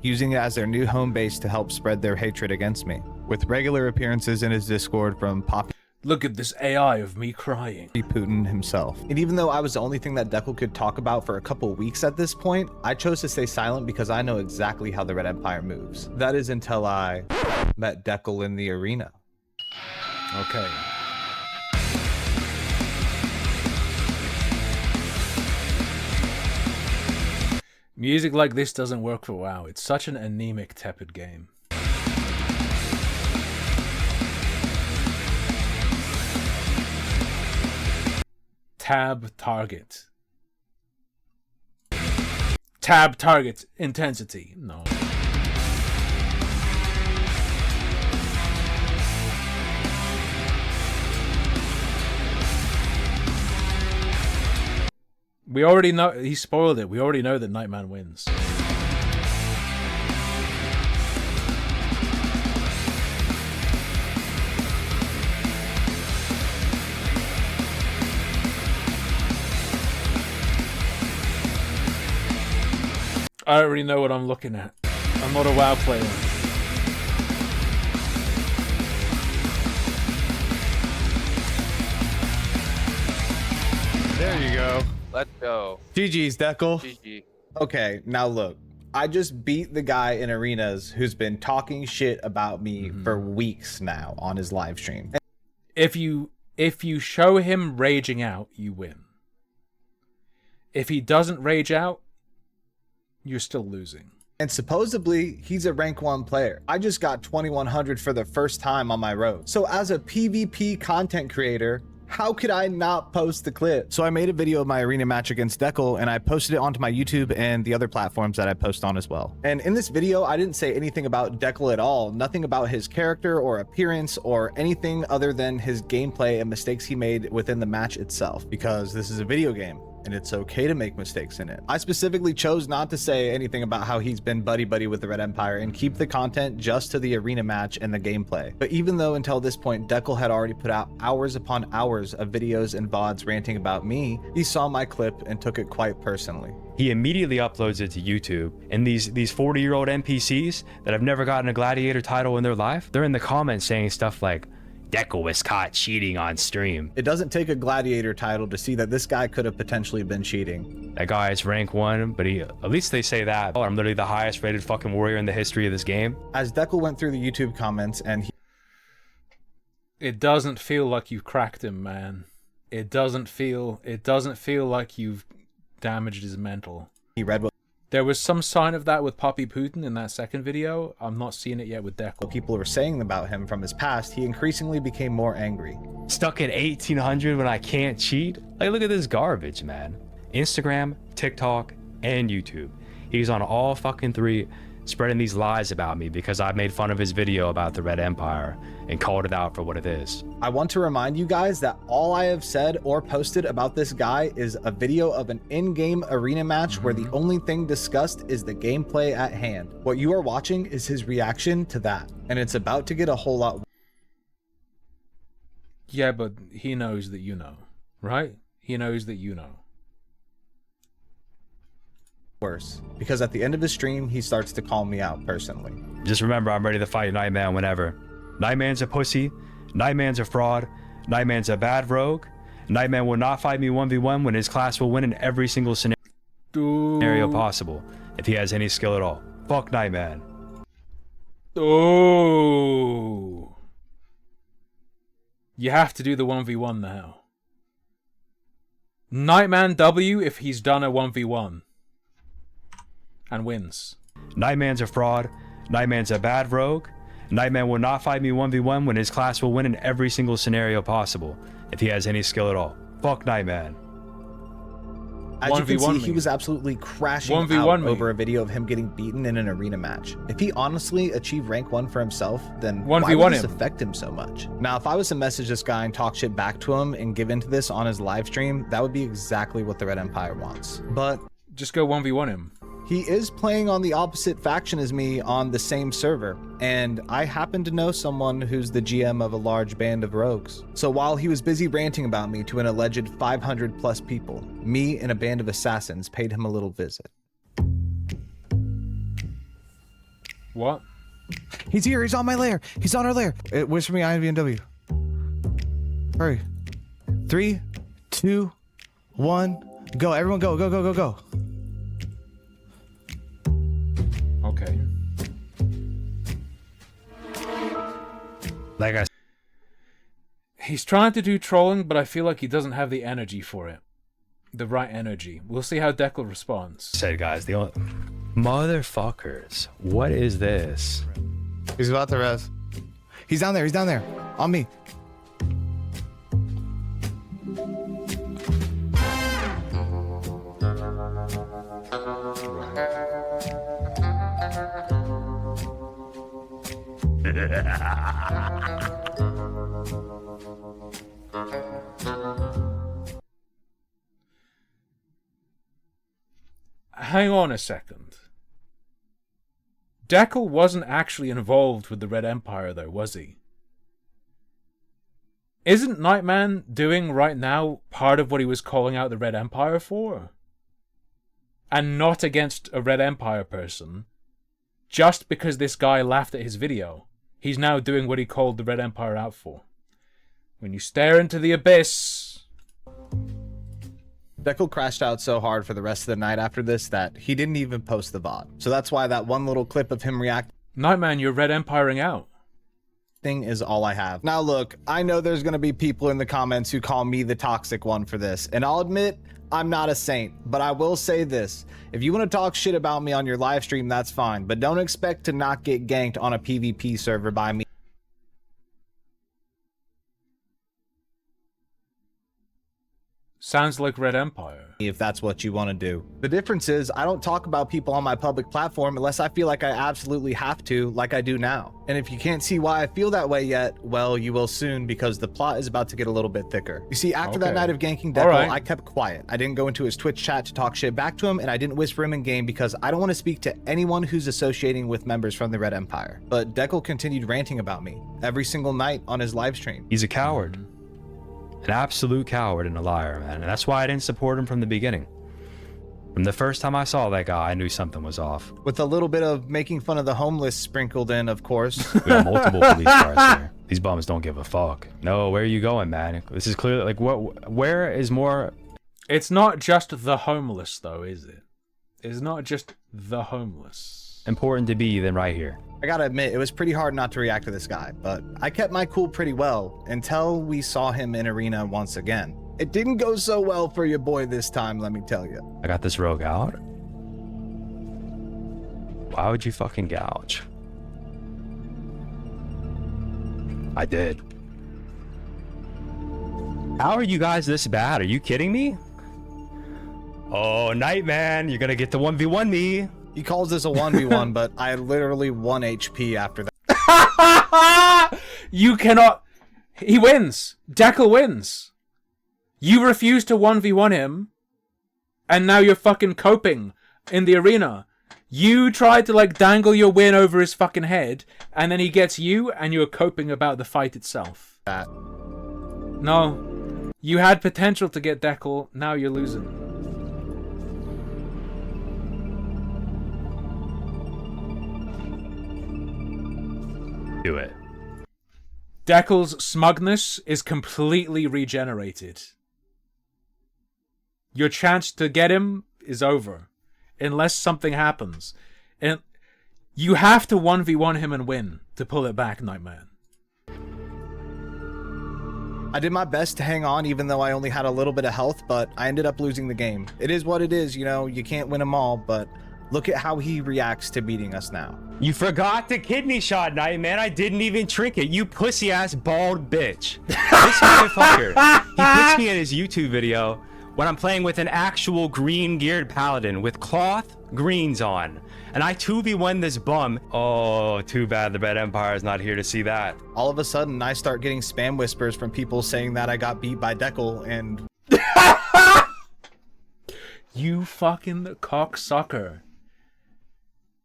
using it as their new home base to help spread their hatred against me, with regular appearances in his Discord from Poppy Look at this AI of me crying. Putin himself. And even though I was the only thing that Dekel could talk about for a couple weeks at this point, I chose to stay silent because I know exactly how the Red Empire moves. That is until I met Dekel in the arena. Okay. Music like this doesn't work for WoW. It's such an anemic, tepid game. Tab target. Tab target intensity. No. We already know, he spoiled it. We already know that Nightman wins. I don't really know what I'm looking at. I'm not a WoW player. There you go. Let's go. GG's, Dekel. GG. Okay, now look. I just beat the guy in arenas who's been talking shit about me for weeks now on his live stream. If you show him raging out, you win. If he doesn't rage out, you're still losing. And supposedly, he's a rank 1 player. I just got 2100 for the first time on my road. So as a PvP content creator, how could I not post the clip? So I made a video of my arena match against Dekel and I posted it onto my YouTube and the other platforms that I post on as well. And in this video, I didn't say anything about Dekel at all. Nothing about his character or appearance or anything other than his gameplay and mistakes he made within the match itself, because this is a video game and it's okay to make mistakes in it. I specifically chose not to say anything about how he's been buddy-buddy with the Red Empire and keep the content just to the arena match and the gameplay. But even though until this point, Dekel had already put out hours upon hours of videos and VODs ranting about me, he saw my clip and took it quite personally. He immediately uploads it to YouTube, and these 40-year-old NPCs that have never gotten a gladiator title in their life, they're in the comments saying stuff like, Dekel was caught cheating on stream. It doesn't take a gladiator title to see that this guy could have potentially been cheating. That guy is rank 1, but at least they say that. Oh, I'm literally the highest rated fucking warrior in the history of this game. As Dekel went through the YouTube comments and It doesn't feel like you've cracked him, man. It doesn't feel like you've damaged his mental. he read what There was some sign of that with Poppy Putin in that second video. I'm not seeing it yet with Dekel. people were saying about him from his past, he increasingly became more angry. Stuck at 1800 when I can't cheat? Like, look at this garbage, man. Instagram, TikTok, and YouTube. He's on all fucking 3, spreading these lies about me because I made fun of his video about the Red Empire and called it out for what it is. I want to remind you guys that all I have said or posted about this guy is a video of an in-game arena match where the only thing discussed is the gameplay at hand. What you are watching is his reaction to that, and it's about to get a whole lot Yeah, but he knows that you know, right? He knows that you know. worse, because at the end of his stream, he starts to call me out personally. Just remember, I'm ready to fight Nightman whenever. Nightman's a pussy. Nightman's a fraud. Nightman's a bad rogue. Nightman will not fight me 1v1 when his class will win in every single scenario possible, if he has any skill at all. Fuck Nightman. Oh. You have to do the 1v1 now. Nightman W if he's done a 1v1. And wins. Nightman's a fraud. Nightman's a bad rogue. Nightman will not fight me 1v1 when his class will win in every single scenario possible, if he has any skill at all. Fuck Nightman. As you can 1v1 see, me. he was absolutely crashing 1v1 out me. over a video of him getting beaten in an arena match. If he honestly achieved rank 1 for himself, then 1v1 why would this him. affect him so much? Now, if I was to message this guy and talk shit back to him and give into this on his live stream, that would be exactly what the Red Empire wants. But Just go 1v1 him. he is playing on the opposite faction as me on the same server, and I happen to know someone who's the GM of a large band of rogues. So while he was busy ranting about me to an alleged 500 plus people, me and a band of assassins paid him a little visit. What? He's here, he's on my lair, he's on our lair. Wish for me INVNW. Hurry. 3, 2, 1, go. Everyone go, go, go, go, go. Okay. Like I He's trying to do trolling, but I feel like he doesn't have the energy for it. The right energy. We'll see how Deckle responds. said, guys, the only... Motherfuckers. What is this? He's about to res. He's down there, on me. Hang on a second. Deckle wasn't actually involved with the Red Empire, though, was he? Isn't Nightman doing right now part of what he was calling out the Red Empire for? And not against a Red Empire person. Just because this guy laughed at his video, he's now doing what he called the Red Empire out for. When you stare into the abyss... Deckle crashed out so hard for the rest of the night after this that he didn't even post the VOD. So that's why that one little clip of him reacting Nightman, you're Red Empiring out. is all I have. Now look, I know there's gonna be people in the comments who call me the toxic one for this, and I'll admit, I'm not a saint, but I will say this. If you want to talk shit about me on your live stream, that's fine, but don't expect to not get ganked on a PvP server by me. Sounds like Red Empire. If that's what you want to do. The difference is I don't talk about people on my public platform unless I feel like I absolutely have to, like I do now. And if you can't see why I feel that way yet, well, you will soon, because the plot is about to get a little bit thicker. You see, after that Okay. night of ganking Deckle, Alright. I kept quiet. I didn't go into his Twitch chat to talk shit back to him, and I didn't whisper him in game because I don't want to speak to anyone who's associating with members from the Red Empire. But Deckle continued ranting about me every single night on his live stream. He's a coward. An absolute coward and a liar, man. And that's why I didn't support him from the beginning. From the first time I saw that guy, I knew something was off. With a little bit of making fun of the homeless sprinkled in, of course. We have multiple police cars here. These bums don't give a fuck. No, where are you going, man? This is clearly like where is more? It's not just the homeless, though, is it? It's not just the homeless. Important to be than right here. I gotta admit, it was pretty hard not to react to this guy, but I kept my cool pretty well until we saw him in arena once again. It didn't go so well for your boy this time, let me tell you. I got this rogue out. Why would you fucking gouge? I did. How are you guys this bad? Are you kidding me? Oh, Nightman, you're gonna get the 1v1 me. He calls this a 1v1, but I literally 1 HP after that. You cannot... He wins. Deckle wins. You refuse to 1v1 him, and now you're fucking coping in the arena. You tried to, like, dangle your win over his fucking head, and then he gets you, and you're coping about the fight itself. No. You had potential to get Deckle, now you're losing. Do it. Deckle's smugness is completely regenerated. Your chance to get him is over. Unless something happens. And you have to 1v1 him and win to pull it back, Nightman. I did my best to hang on even though I only had a little bit of health, but I ended up losing the game. It is what it is, you know, you can't win them all, but look at how he reacts to beating us now. You forgot the kidney shot, Nightman. I didn't even drink it. You pussy ass bald bitch. This motherfucker. He puts me in his YouTube video when I'm playing with an actual green geared paladin with cloth greens on. And I 2v1 this bum. Oh, too bad the Red Empire is not here to see that. All of a sudden, I start getting spam whispers from people saying that I got beat by Deckle, and... You fucking cocksucker.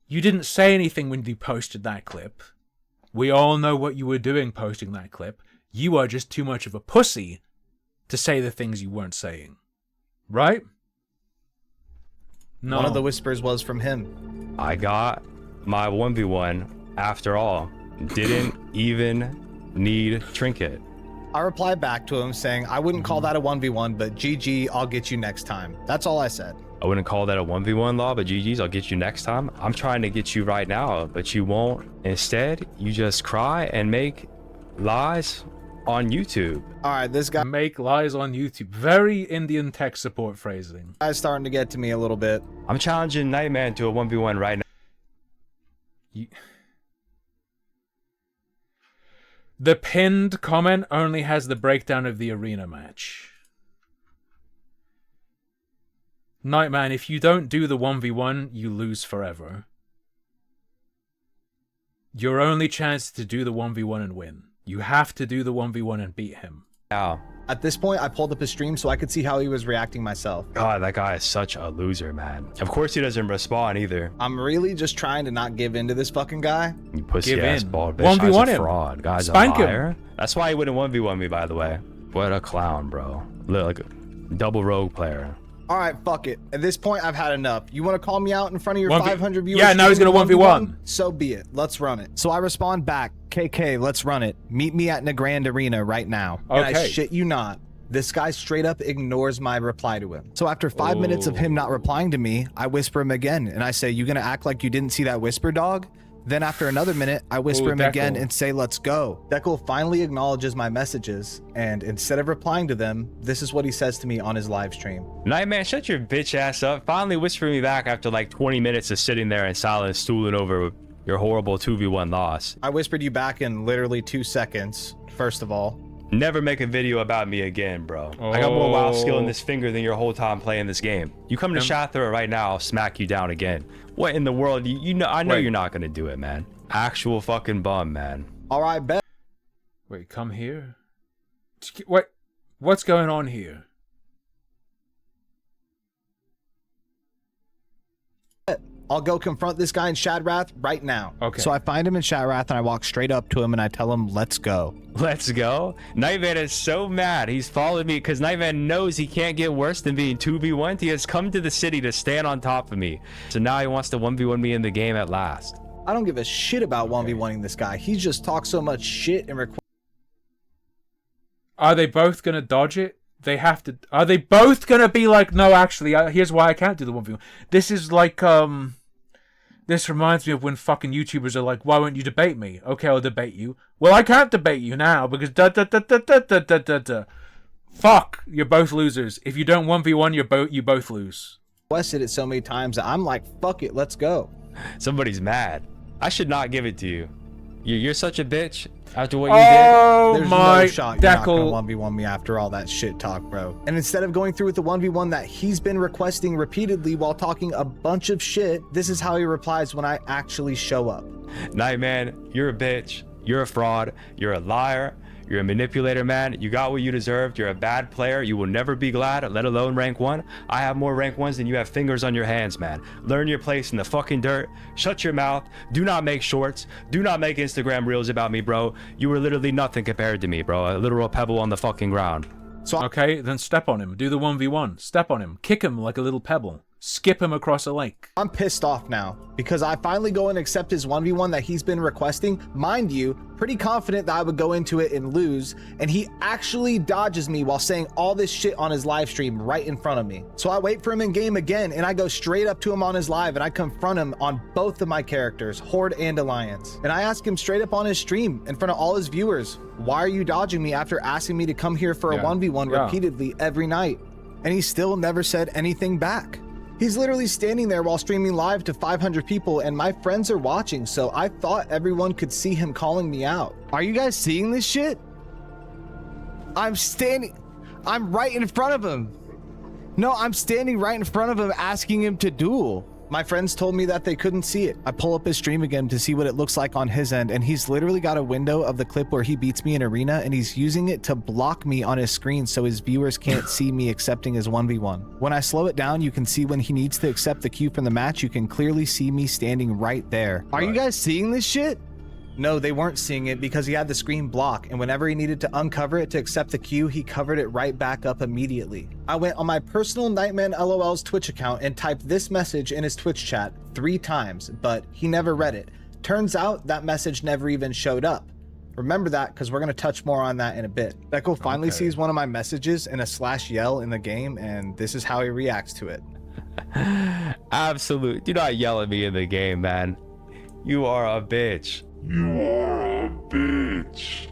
You didn't say anything when you posted that clip. We all know what you were doing posting that clip. You are just too much of a pussy to say the things you weren't saying. Right? No. One of the whispers was from him. I got my 1v1 after all. Didn't even need trinket. I replied back to him saying, I wouldn't call that a 1v1, but GG, I'll get you next time. That's all I said. I wouldn't call that a 1v1 law, but GG's, I'll get you next time. I'm trying to get you right now, but you won't. Instead, you just cry and make lies on YouTube. All right, this guy Make lies on YouTube. Very Indian tech support phrasing. guy's starting to get to me a little bit. I'm challenging Nightman to a 1v1 right now. The pinned comment only has the breakdown of the arena match. Nightman, if you don't do the 1v1, you lose forever. Your only chance to do the 1v1 and win. You have to do the 1v1 and beat him. Now, At this point, I pulled up his stream so I could see how he was reacting myself. God, that guy is such a loser, man. Of course he doesn't respond either. I'm really just trying to not give in to this fucking guy. You pussy Give ass in. bald bitch. 1v1 Guy's a him. fraud. Guy's Spank a him. liar. That's why he wouldn't 1v1 me, by the way. What a clown, bro. Look, like a double rogue player. All right, fuck it. At this point, I've had enough. You want to call me out in front of your 500 viewers? Yeah, now he's gonna 1v1. So be it. Let's run it. So I respond back, KK, let's run it. Meet me at Nagrand Arena right now. And I Okay. shit you not, this guy straight up ignores my reply to him. So after 5 minutes of him not replying to me, I whisper him again, and I say, you gonna act like you didn't see that whisper, dog? Then after another minute, I whisper him again Deckle. and say, let's go. Deckle finally acknowledges my messages, and instead of replying to them, this is what he says to me on his live stream. Nightman, shut your bitch ass up. Finally whisper me back after like 20 minutes of sitting there in silence, stooling over your horrible 2v1 loss. I whispered you back in literally 2 seconds, first of all. Never make a video about me again, bro. I got more wild skill in this finger than your whole time playing this game. You come to Shathra right now, I'll smack you down again. What in the world? You know, I know Wait. you're not gonna do it, man. Actual fucking bum, man. All right, bet. Wait, come here? Wait, what's going on here? I'll go confront this guy in Shadrath right now. Okay. So I find him in Shadrath and I walk straight up to him and I tell him, let's go. Let's go. Nightman is so mad. He's followed me because Nightman knows he can't get worse than being 2v1. He has come to the city to stand on top of me. So now he wants to 1v1 me in the game at last. I don't give a shit about 1v1ing this guy. He just talks so much shit and requests. Are they both gonna dodge it? They have to. Are they both gonna be like, no, actually, here's why I can't do the 1v1. This is like, this reminds me of when fucking YouTubers are like, why won't you debate me? Okay, I'll debate you. Well, I can't debate you now because Fuck, you're both losers. If you don't 1v1, you both lose. Requested it so many times that I'm like, fuck it, let's go. Somebody's mad. I should not give it to you. You're such a bitch after what you Oh There's my no shot you're not Deckle. gonna 1v1 me after all that shit talk, bro. And instead of going through with the 1v1 that he's been requesting repeatedly while talking a bunch of shit, this is how he replies when I actually show up. did. Nightman, you're a bitch. You're a fraud. You're a liar. You're a manipulator, man. You got what you deserved. You're a bad player. You will never be glad, let alone rank 1. I have more rank 1s than you have fingers on your hands, man. Learn your place in the fucking dirt. Shut your mouth. Do not make shorts. Do not make Instagram reels about me, bro. You were literally nothing compared to me, bro. A literal pebble on the fucking ground. So Okay, then step on him. Do the 1v1. Step on him. Kick him like a little pebble. skip him across a lake. I'm pissed off now because I finally go and accept his 1v1 that he's been requesting. Mind you, pretty confident that I would go into it and lose, and he actually dodges me while saying all this shit on his live stream right in front of me. So I wait for him in game again, and I go straight up to him on his live and I confront him on both of my characters, Horde and Alliance. And I ask him straight up on his stream in front of all his viewers, why are you dodging me after asking me to come here for a 1v1 repeatedly every night? And he still never said anything back. He's literally standing there while streaming live to 500 people, and my friends are watching, so I thought everyone could see him calling me out. Are you guys seeing this shit? I'm right in front of him. No, I'm standing right in front of him asking him to duel. My friends told me that they couldn't see it. I pull up his stream again to see what it looks like on his end, and he's literally got a window of the clip where he beats me in arena, and he's using it to block me on his screen so his viewers can't see me accepting his 1v1. When I slow it down, you can see when he needs to accept the queue from the match, you can clearly see me standing right there. Are you guys seeing this shit? No, they weren't seeing it because he had the screen block, and whenever he needed to uncover it to accept the queue, he covered it right back up immediately. I went on my personal Nightman LOL's Twitch account and typed this message in his Twitch chat 3 times, but he never read it. Turns out that message never even showed up. Remember that because we're going to touch more on that in a bit. Deco finally sees one of my messages in a /yell in the game, and this is how he reacts to it. Absolute. Do not yell at me in the game, man. You are a bitch. You are a bitch.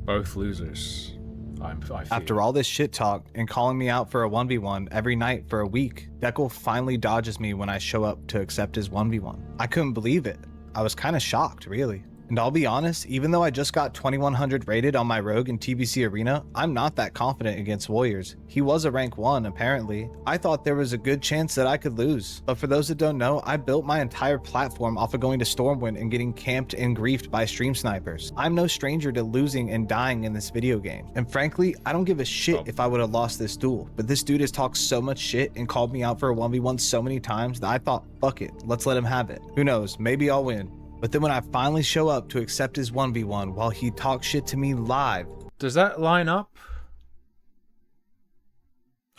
Both losers. I feel. After all this shit talk and calling me out for a 1v1 every night for a week, Dekel finally dodges me when I show up to accept his 1v1. I couldn't believe it. I was kind of shocked, really. And I'll be honest, even though I just got 2100 rated on my rogue in TBC Arena, I'm not that confident against Warriors. He was a rank 1, apparently. I thought there was a good chance that I could lose. But for those that don't know, I built my entire platform off of going to Stormwind and getting camped and griefed by stream snipers. I'm no stranger to losing and dying in this video game. And frankly, I don't give a shit if I would have lost this duel. But this dude has talked so much shit and called me out for a 1v1 so many times that I thought, fuck it, let's let him have it. Who knows, maybe I'll win. But then when I finally show up to accept his 1v1 while he talks shit to me live. Does that line up?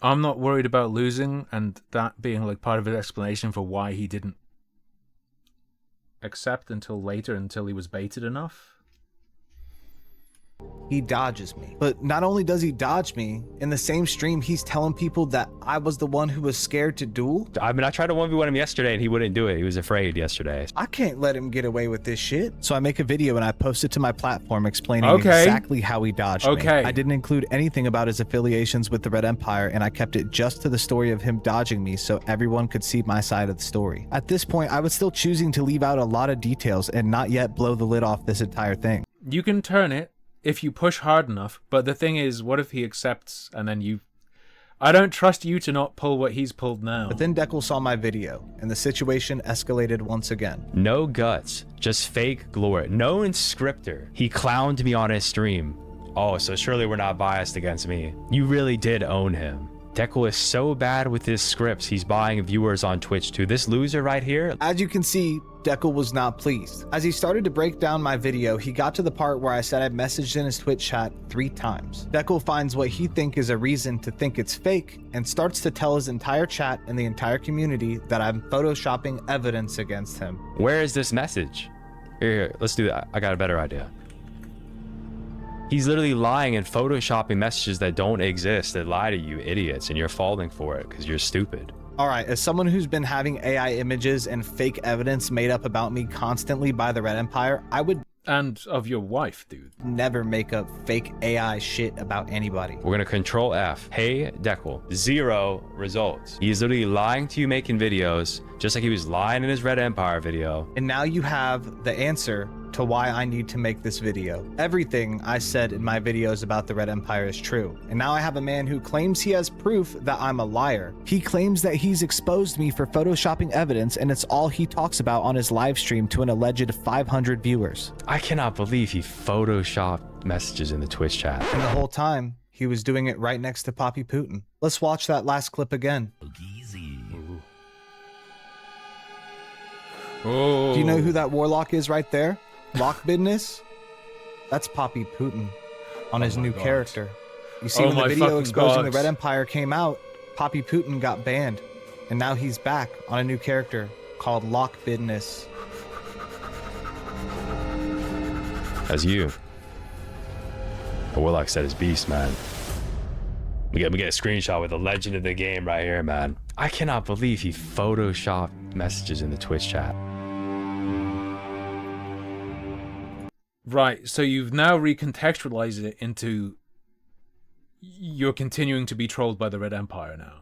I'm not worried about losing, and that being like part of his explanation for why he didn't accept until later, until he was baited enough. He dodges me. But not only does he dodge me, in the same stream, he's telling people that I was the one who was scared to duel. I mean, I tried to 1v1 him yesterday and he wouldn't do it. He was afraid yesterday. I can't let him get away with this shit. So I make a video and I post it to my platform explaining exactly how he dodged me. I didn't include anything about his affiliations with the Red Empire, and I kept it just to the story of him dodging me so everyone could see my side of the story. At this point, I was still choosing to leave out a lot of details and not yet blow the lid off this entire thing. You can turn it if you push hard enough, but the thing is, what if he accepts and then you... I don't trust you to not pull what he's pulled now. But then Dekel saw my video, and the situation escalated once again. No guts, just fake glory. No inscriptor. He clowned me on his stream. Oh, so surely we're not biased against me. You really did own him. Dekel is so bad with his scripts, he's buying viewers on Twitch too. This loser right here. As you can see, Dekel was not pleased. As he started to break down my video, he got to the part where I said I messaged in his Twitch chat 3 times. Dekel finds what he thinks is a reason to think it's fake and starts to tell his entire chat and the entire community that I'm photoshopping evidence against him. Where is this message? Here, let's do that. I got a better idea. He's literally lying and photoshopping messages that don't exist, that lie to you idiots, and you're falling for it because you're stupid. All right, as someone who's been having AI images and fake evidence made up about me constantly by the Red Empire, I would... And of your wife, dude. Never make up fake AI shit about anybody. We're gonna control F. Hey, Dekel. 0 results. He's literally lying to you making videos, just like he was lying in his Red Empire video. And now you have the answer to why I need to make this video. Everything I said in my videos about the Red Empire is true. And now I have a man who claims he has proof that I'm a liar. He claims that he's exposed me for photoshopping evidence, and it's all he talks about on his live stream to an alleged 500 viewers. I cannot believe he photoshopped messages in the Twitch chat. And the whole time, he was doing it right next to Poppy Putin. Let's watch that last clip again. Easy. Oh. Do you know who that warlock is right there? Lock business? That's Poppy Putin on his new character. You see, Oh when the my video fucking exposing God. the Red Empire came out, Poppy Putin got banned. And now he's back on a new character called Lock Business. As you. But Warlock said it's beast, man. We get a screenshot with the legend of the game right here, man. I cannot believe he photoshopped messages in the Twitch chat. Right, so you've now recontextualized it into you're continuing to be trolled by the Red Empire now.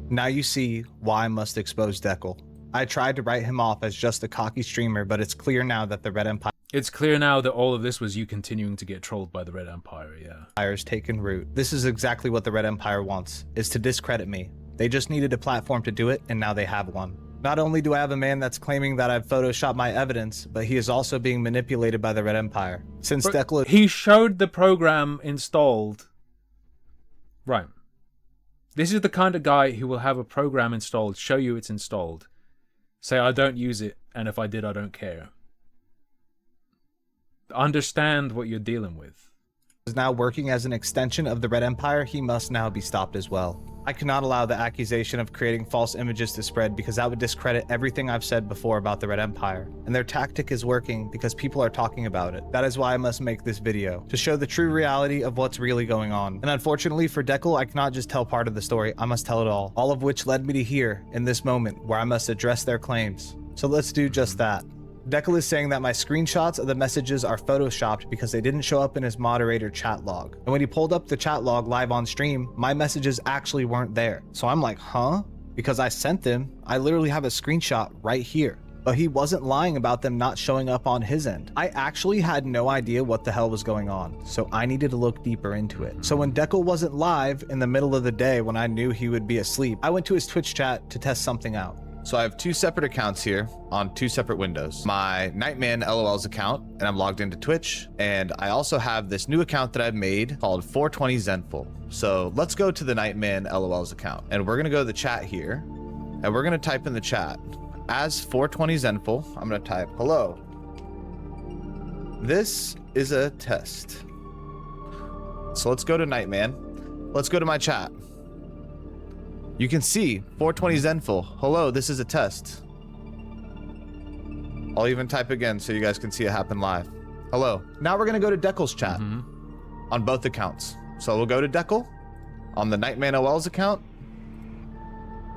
Now you see why I must expose Dekel. I tried to write him off as just a cocky streamer, but it's clear now that the Red Empire It's clear now that all of this was you continuing to get trolled by the Red Empire, yeah. has taken root. This is exactly what the Red Empire wants, is to discredit me. They just needed a platform to do it, and now they have one. Not only do I have a man that's claiming that I've photoshopped my evidence, but he is also being manipulated by the Red Empire. Since Dekel... He showed the program installed. Right. This is the kind of guy who will have a program installed, show you it's installed, say I don't use it, and if I did, I don't care. Understand what you're dealing with. is now working as an extension of the Red Empire, he must now be stopped as well. I cannot allow the accusation of creating false images to spread because that would discredit everything I've said before about the Red Empire. And their tactic is working because people are talking about it. That is why I must make this video, to show the true reality of what's really going on. And unfortunately for Dekel, I cannot just tell part of the story, I must tell it all of which led me to here, in this moment, where I must address their claims. So let's do just that. Dekel is saying that my screenshots of the messages are photoshopped because they didn't show up in his moderator chat log. And when he pulled up the chat log live on stream, my messages actually weren't there. So I'm like, huh? Because I sent them. I literally have a screenshot right here. But he wasn't lying about them not showing up on his end. I actually had no idea what the hell was going on, so I needed to look deeper into it. So when Dekel wasn't live in the middle of the day when I knew he would be asleep, I went to his Twitch chat to test something out. So I have two separate accounts here on two separate windows. My Nightman LOL's account, and I'm logged into Twitch. And I also have this new account that I've made called 420 Zenful. So let's go to the Nightman LOL's account. And we're gonna go to the chat here. And we're gonna type in the chat, as 420 Zenful, I'm gonna type, hello. This is a test. So let's go to Nightman. Let's go to my chat. You can see 420 Zenful. Hello, this is a test. I'll even type again so you guys can see it happen live. Hello. Now we're gonna go to Dekel's chat on both accounts. So we'll go to Dekel on the Nightman OL's account.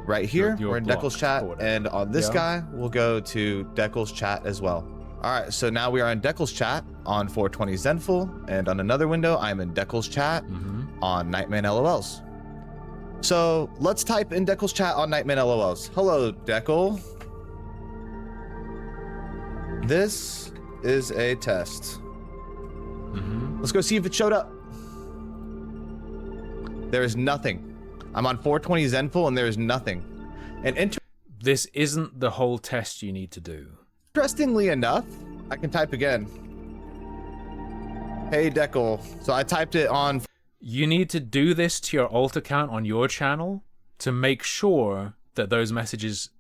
Right here, we're in Dekel's chat, and on this guy, we'll go to Dekel's chat as well. All right, so now we are in Dekel's chat on 420 Zenful, and on another window, I'm in Dekel's chat on Nightman LOLs. So let's type in Dekel's chat on Nightman LOLs. Hello, Dekel. This is a test. Let's go see if it showed up. There is nothing. I'm on 420 Zenful and there is nothing. And this isn't the whole test you need to do. Interestingly enough, I can type again. Hey, Dekel. So I typed it on... You need to do this to your alt account on your channel to make sure that those messages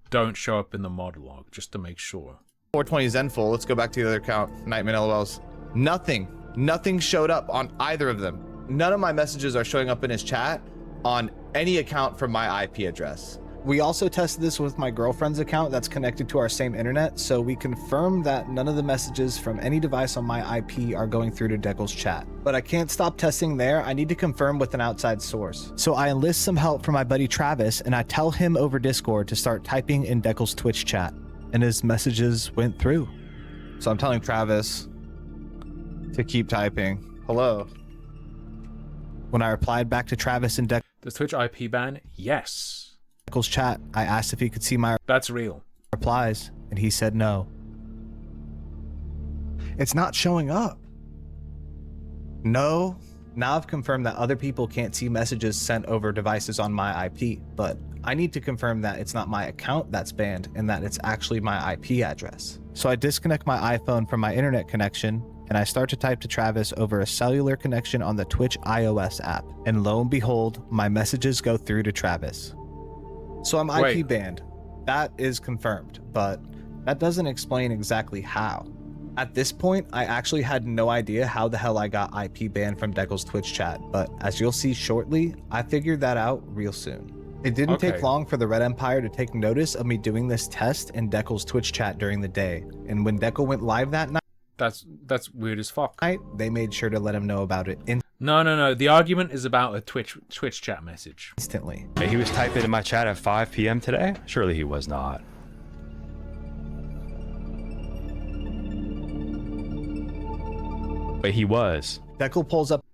don't show up in the mod log, just to make sure. 420 Zenful, let's go back to the other account, Nightman LOLs. Nothing showed up on either of them. None of my messages are showing up in his chat on any account from my IP address. We also tested this with my girlfriend's account that's connected to our same internet, so we confirmed that none of the messages from any device on my IP are going through to Dekel's chat. But I can't stop testing there, I need to confirm with an outside source. So I enlist some help from my buddy Travis, and I tell him over Discord to start typing in Dekel's Twitch chat, and his messages went through. So I'm telling Travis to keep typing, hello. When I replied back to Travis in the Twitch IP ban, yes. Dekel's chat, I asked if he could see my That's real. replies, and he said no. It's not showing up. No. Now I've confirmed that other people can't see messages sent over devices on my IP, but I need to confirm that it's not my account that's banned and that it's actually my IP address. So I disconnect my iPhone from my internet connection, and I start to type to Travis over a cellular connection on the Twitch iOS app. And lo and behold, my messages go through to Travis. So I'm IP banned. That is confirmed, but that doesn't explain exactly how. At this point, I actually had no idea how the hell I got IP banned from Deckle's Twitch chat, but as you'll see shortly, I figured that out real soon. It didn't take long for the Red Empire to take notice of me doing this test in Deckle's Twitch chat during the day, and when Deckle went live that night, That's weird as fuck. they made sure to let him know about it No. The argument is about a Twitch chat message. instantly. He was typing in my chat at 5 p.m. today? Surely he was not. But he was. Deckle pulls up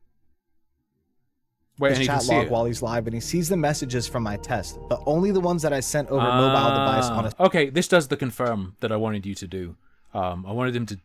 Wait, his and you can chat see log it. while he's live, and he sees the messages from my test, but only the ones that I sent over mobile device on a Okay, this does the confirm that I wanted you to do. I wanted him to,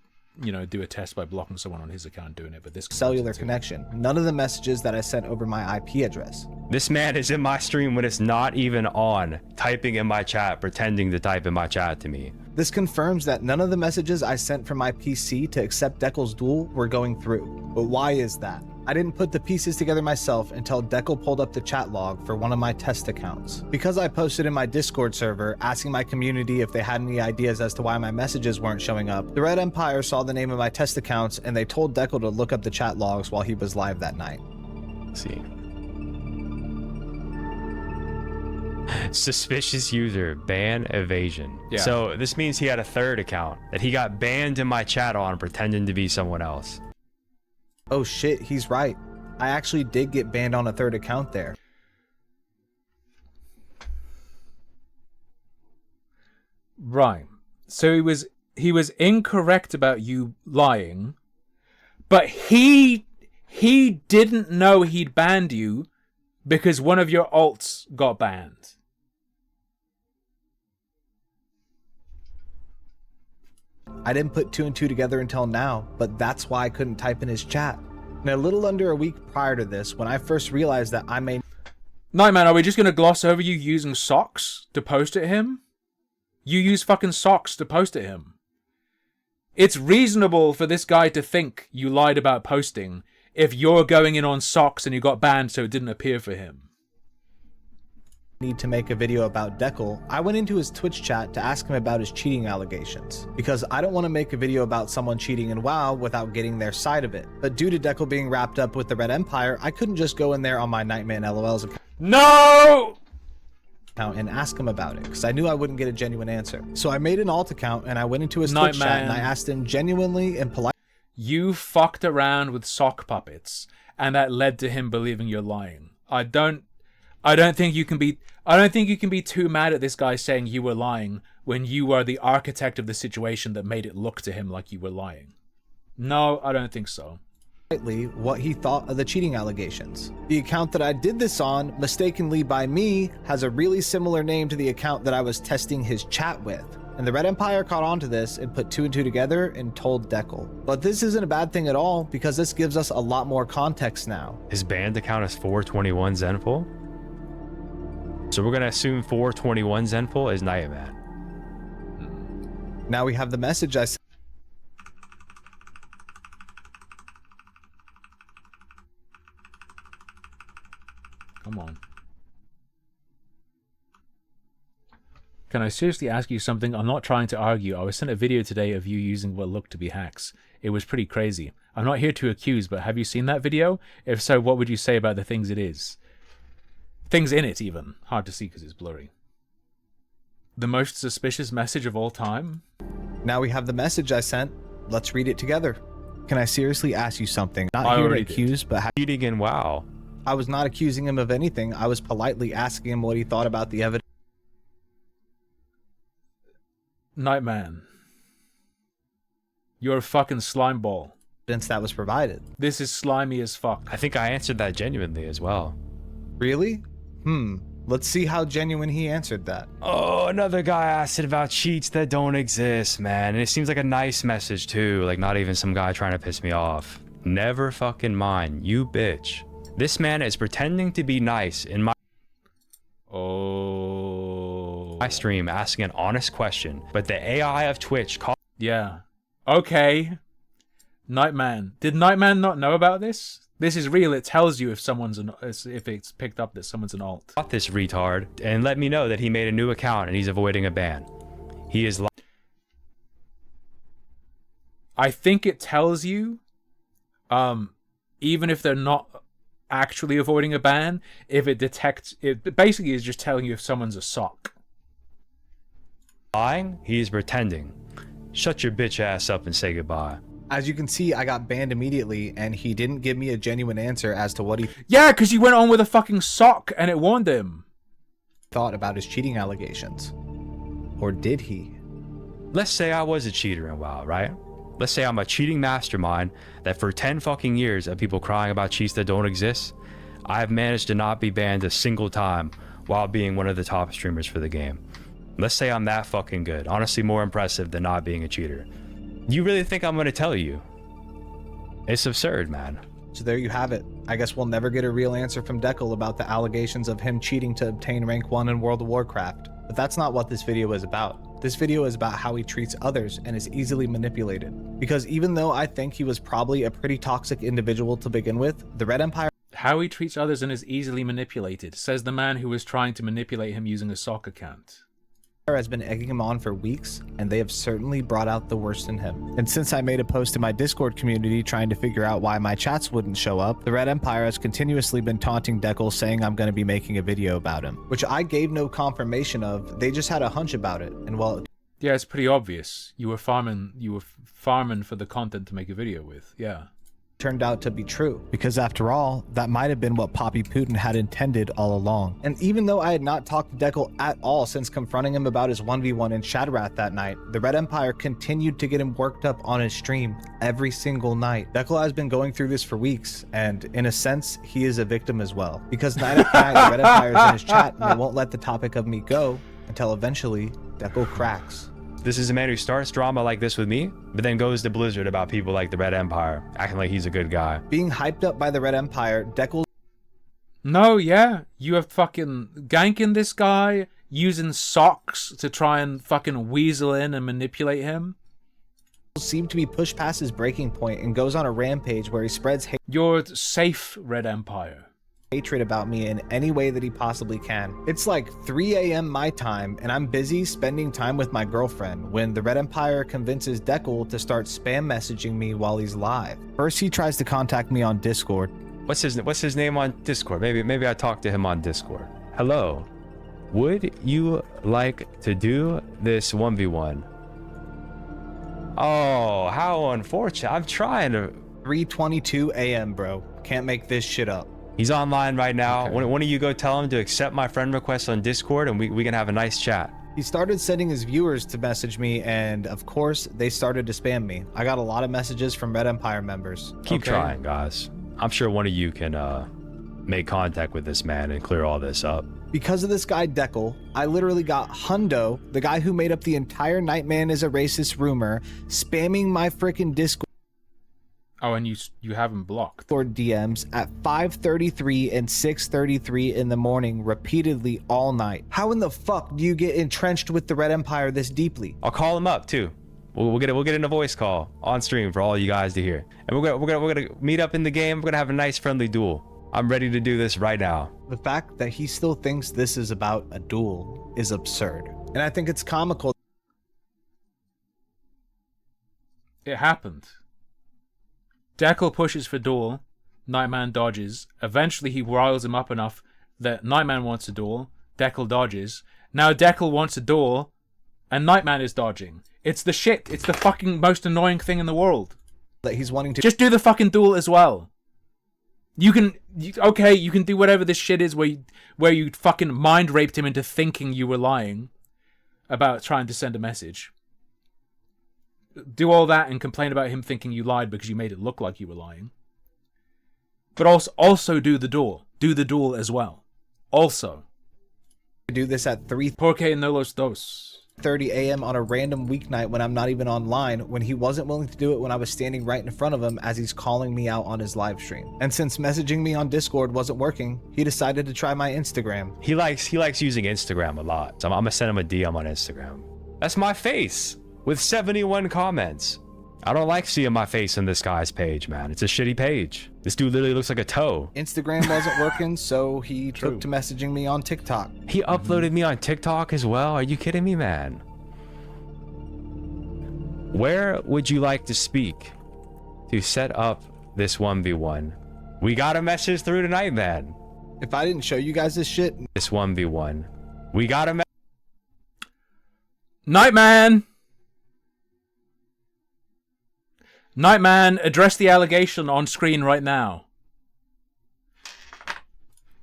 do a test by blocking someone on his account doing it, but this cellular connection. None of the messages that I sent over my IP address. This man is in my stream when it's not even on, typing in my chat, pretending to type in my chat to me. This confirms that none of the messages I sent from my PC to accept Deckle's duel were going through. But why is that? I didn't put the pieces together myself until Deckle pulled up the chat log for one of my test accounts. Because I posted in my Discord server asking my community if they had any ideas as to why my messages weren't showing up, the Red Empire saw the name of my test accounts and they told Deckle to look up the chat logs while he was live that night. Let's see. Suspicious user, ban evasion. Yeah. So this means he had a third account that he got banned in my chat on pretending to be someone else. Oh shit, he's right. I actually did get banned on a third account there. Right. So he was incorrect about you lying, but he didn't know he'd banned you because one of your alts got banned. I didn't put two and two together until now, but that's why I couldn't type in his chat. And a little under a week prior to this, when I first realized that I may Nightman, are we just going to gloss over you using socks to post at him? You use fucking socks to post at him. It's reasonable for this guy to think you lied about posting if you're going in on socks and you got banned so it didn't appear for him. need to make a video about Deckle, I went into his Twitch chat to ask him about his cheating allegations, because I don't want to make a video about someone cheating in WoW without getting their side of it. But due to Deckle being wrapped up with the Red Empire, I couldn't just go in there on my Nightman LOL's account and ask him about it, because I knew I wouldn't get a genuine answer. So I made an alt account and I went into his Twitch chat and I asked him genuinely and politely. You fucked around with sock puppets, and that led to him believing you're lying. I don't think you can be too mad at this guy saying you were lying when you are the architect of the situation that made it look to him like you were lying. No, I don't think so. What he thought of the cheating allegations. The account that I did this on, mistakenly by me, has a really similar name to the account that I was testing his chat with. And the Red Empire caught on to this and put two and two together and told Deckle. But this isn't a bad thing at all, because this gives us a lot more context now. His banned account is 421 Zenful. So we're gonna assume 421 Zenful is Nightman. Now we have the message I sent. Come on. Can I seriously ask you something? I'm not trying to argue. I was sent a video today of you using what looked to be hacks. It was pretty crazy. I'm not here to accuse, but have you seen that video? If so, what would you say about the things it is? Things in it, even. Hard to see because it's blurry. The most suspicious message of all time? Now we have the message I sent. Let's read it together. Can I seriously ask you something? Not I here to already did. accuse, but Cheating in WoW. I was not accusing him of anything. I was politely asking him what he thought about the evidence Nightman. You're a fucking slime ball. that was provided. This is slimy as fuck. I think I answered that genuinely as well. Really? Let's see how genuine he answered that. Oh, another guy asked it about cheats that don't exist, man. And it seems like a nice message too, like not even some guy trying to piss me off. Never fucking mind, you bitch. This man is pretending to be nice in my stream, asking an honest question, but the AI of Twitch called. Yeah. Okay. Nightman. Did Nightman not know about this? This is real. It tells you if someone's if it's picked up that someone's an alt. This retard and let me know that he made a new account and he's avoiding a ban. He is I think it tells you, even if they're not actually avoiding a ban, if it detects, it basically is just telling you if someone's a sock. Lying? He's pretending. Shut your bitch ass up and say goodbye. As you can see, I got banned immediately, and he didn't give me a genuine answer as to what he Yeah, because you went on with a fucking sock and it warned him. thought about his cheating allegations. Or did he? Let's say I was a cheater in WoW, right? Let's say I'm a cheating mastermind that for 10 fucking years of people crying about cheats that don't exist, I've managed to not be banned a single time while being one of the top streamers for the game. Let's say I'm that fucking good. Honestly, more impressive than not being a cheater. You really think I'm gonna tell you? It's absurd, man. So there you have it. I guess we'll never get a real answer from Dekel about the allegations of him cheating to obtain rank 1 in World of Warcraft. But that's not what this video is about. This video is about how he treats others and is easily manipulated. Because even though I think he was probably a pretty toxic individual to begin with, the Red Empire How he treats others and is easily manipulated, says the man who was trying to manipulate him using a sock account. has been egging him on for weeks, and they have certainly brought out the worst in him. And since I made a post in my Discord community trying to figure out why my chats wouldn't show up, the Red Empire has continuously been taunting Dekel, saying I'm going to be making a video about him, which I gave no confirmation of. They just had a hunch about it, and well, Yeah, it's pretty obvious. You were farming for the content to make a video with. Yeah. turned out to be true, because after all, that might have been what Poppy Putin had intended all along. And even though I had not talked to Dekel at all since confronting him about his 1v1 in Shadrath that night, the Red Empire continued to get him worked up on his stream every single night. Dekel has been going through this for weeks, and in a sense, he is a victim as well, because night after night, the Red Empire is in his chat, and they won't let the topic of me go until eventually Dekel cracks. This is a man who starts drama like this with me, but then goes to Blizzard about people like the Red Empire, acting like he's a good guy. Being hyped up by the Red Empire, Dekel No, yeah. You have fucking ganking this guy, using socks to try and fucking weasel in and manipulate him. seemed to be pushed past his breaking point and goes on a rampage where he spreads You're safe, Red Empire. hatred about me in any way that he possibly can. It's like 3 a.m. my time, and I'm busy spending time with my girlfriend when the Red Empire convinces Dekel to start spam messaging me while he's live. First, he tries to contact me on Discord. What's his name on Discord? Maybe I talked to him on Discord. Hello. Would you like to do this 1v1? Oh, how unfortunate. I'm trying to... 3:22 a.m., bro. Can't make this shit up. He's online right now. Okay. One of you go tell him to accept my friend request on Discord and we can have a nice chat. He started sending his viewers to message me, and of course, they started to spam me. I got a lot of messages from Red Empire members. Keep trying, guys. I'm sure one of you can make contact with this man and clear all this up. Because of this guy Dekel, I literally got Hundo, the guy who made up the entire Nightman is a racist rumor, spamming my freaking Discord Oh, and you have him blocked. DMs at 5:33 and 6:33 in the morning repeatedly all night. How in the fuck do you get entrenched with the Red Empire this deeply? I'll call him up too. We'll get in a voice call on stream for all you guys to hear. And we're gonna meet up in the game. We're gonna have a nice friendly duel. I'm ready to do this right now. The fact that he still thinks this is about a duel is absurd. And I think it's comical. It happened. Dekel pushes for duel. Nightman dodges. Eventually he riles him up enough that Nightman wants a duel. Dekel dodges. Now Dekel wants a duel, and Nightman is dodging. It's the shit. It's the fucking most annoying thing in the world. That he's wanting to Just do the fucking duel as well. You can do whatever this shit is where you fucking mind raped him into thinking you were lying about trying to send a message. Do all that and complain about him thinking you lied because you made it look like you were lying. But also do the duel. Do the duel as well. Also. do this at 3:30 Porque no los dos. a.m. on a random weeknight when I'm not even online, when he wasn't willing to do it when I was standing right in front of him as he's calling me out on his live stream. And since messaging me on Discord wasn't working, he decided to try my Instagram. He likes using Instagram a lot. So I'm gonna send him a DM on Instagram. That's my face with 71 comments. I don't like seeing my face on this guy's page, man. It's a shitty page. This dude literally looks like a toe. Instagram wasn't working, so he took to messaging me on TikTok. He uploaded me on TikTok as well. Are you kidding me, man? Where would you like to speak to set up this 1v1? We got a message through to Nightman. If I didn't show you guys this shit, This 1v1. We got a Nightman! Nightman, address the allegation on screen right now.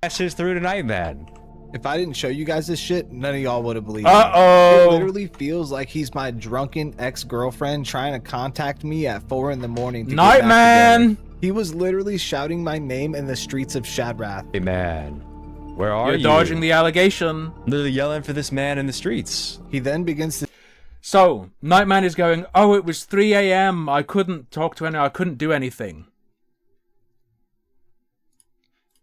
message through to Nightman. if I didn't show you guys this shit, none of y'all would have believed me. Uh-oh. It literally feels like he's my drunken ex-girlfriend trying to contact me at 4 in the morning to get back Nightman! together. He was literally shouting my name in the streets of Shadrath. Hey man, where are You're you? dodging the allegation. Literally yelling for this man in the streets. He then begins to So, Nightman is going, oh, it was 3 a.m. I couldn't talk to anyone. I couldn't do anything.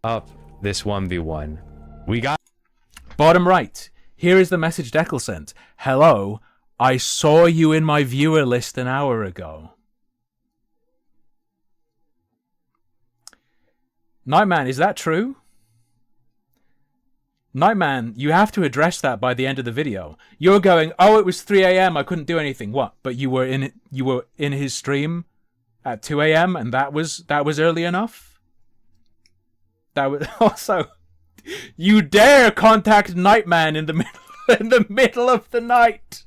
Up this 1v1. We got Bottom right. Here is the message Deckel sent. Hello, I saw you in my viewer list an hour ago. Nightman, is that true? Nightman, you have to address that by the end of the video. You're going, oh, it was 3 a.m. I couldn't do anything. What? But you were in his stream at 2 a.m. and that was early enough? That was also, you dare contact Nightman in the middle of the night.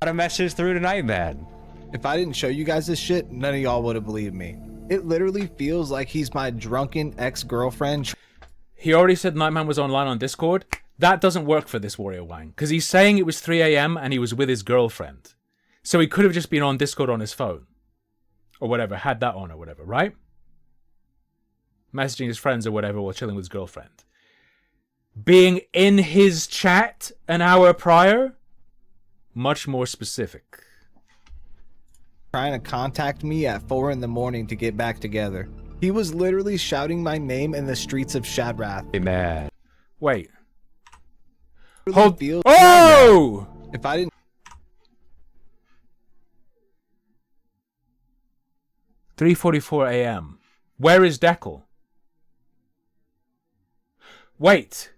a message through to Nightman. If I didn't show you guys this shit, none of y'all would have believed me. It literally feels like he's my drunken ex-girlfriend. He already said Nightman was online on Discord. That doesn't work for this Warrior Wang, because he's saying it was 3 a.m. and he was with his girlfriend. So he could have just been on Discord on his phone. Or whatever, had that on or whatever, right? Messaging his friends or whatever while chilling with his girlfriend. Being in his chat an hour prior? Much more specific. Trying to contact me at 4 in the morning to get back together. He was literally shouting my name in the streets of Shadrath. Hey man. Wait. Really Hold. feels- Oh! If I didn't 3:44 a.m. Where is Deckel? Wait.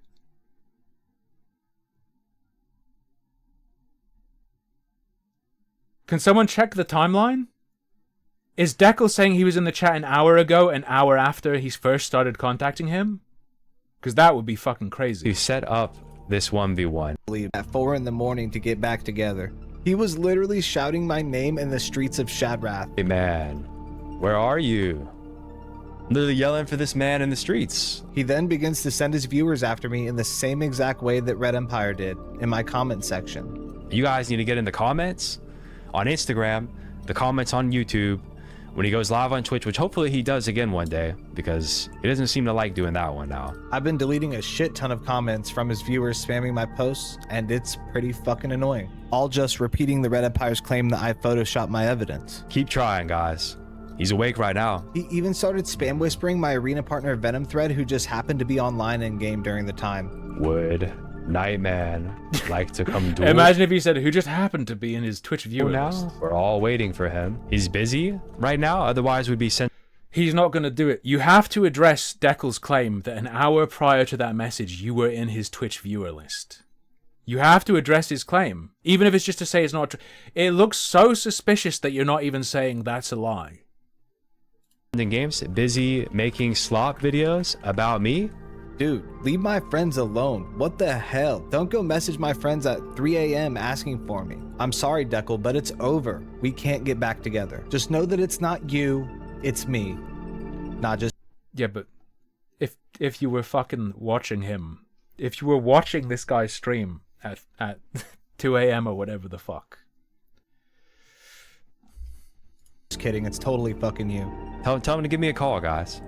Can someone check the timeline? Is Deckel saying he was in the chat an hour ago, an hour after he first started contacting him? Because that would be fucking crazy. To set up this 1v1. believe at 4 in the morning to get back together. He was literally shouting my name in the streets of Shadrath. Hey man, where are you? Literally yelling for this man in the streets. He then begins to send his viewers after me in the same exact way that Red Empire did, in my comment section. You guys need to get in the comments on Instagram, the comments on YouTube, when he goes live on Twitch, which hopefully he does again one day, because he doesn't seem to like doing that one now. I've been deleting a shit ton of comments from his viewers spamming my posts, and it's pretty fucking annoying. All just repeating the Red Empire's claim that I photoshopped my evidence. Keep trying, guys. He's awake right now. He even started spam whispering my arena partner Venom thread, who just happened to be online in game during the time. Would Nightman like to come duel Imagine if he said, who just happened to be in his Twitch viewer list. now? We're all waiting for him. He's busy right now, otherwise we'd be sent. He's not going to do it. You have to address Deckel's claim that an hour prior to that message, you were in his Twitch viewer list. You have to address his claim, even if it's just to say it's not true. It looks so suspicious that you're not even saying that's a lie. In games, busy making slop videos about me. Dude, leave my friends alone. What the hell? Don't go message my friends at 3 a.m. asking for me. I'm sorry, Deckel, but it's over. We can't get back together. Just know that it's not you, it's me. Not just... Yeah, but if you were fucking watching him, if you were watching this guy's stream at 2 a.m. or whatever the fuck. Just kidding, it's totally fucking you. Tell him to give me a call, guys.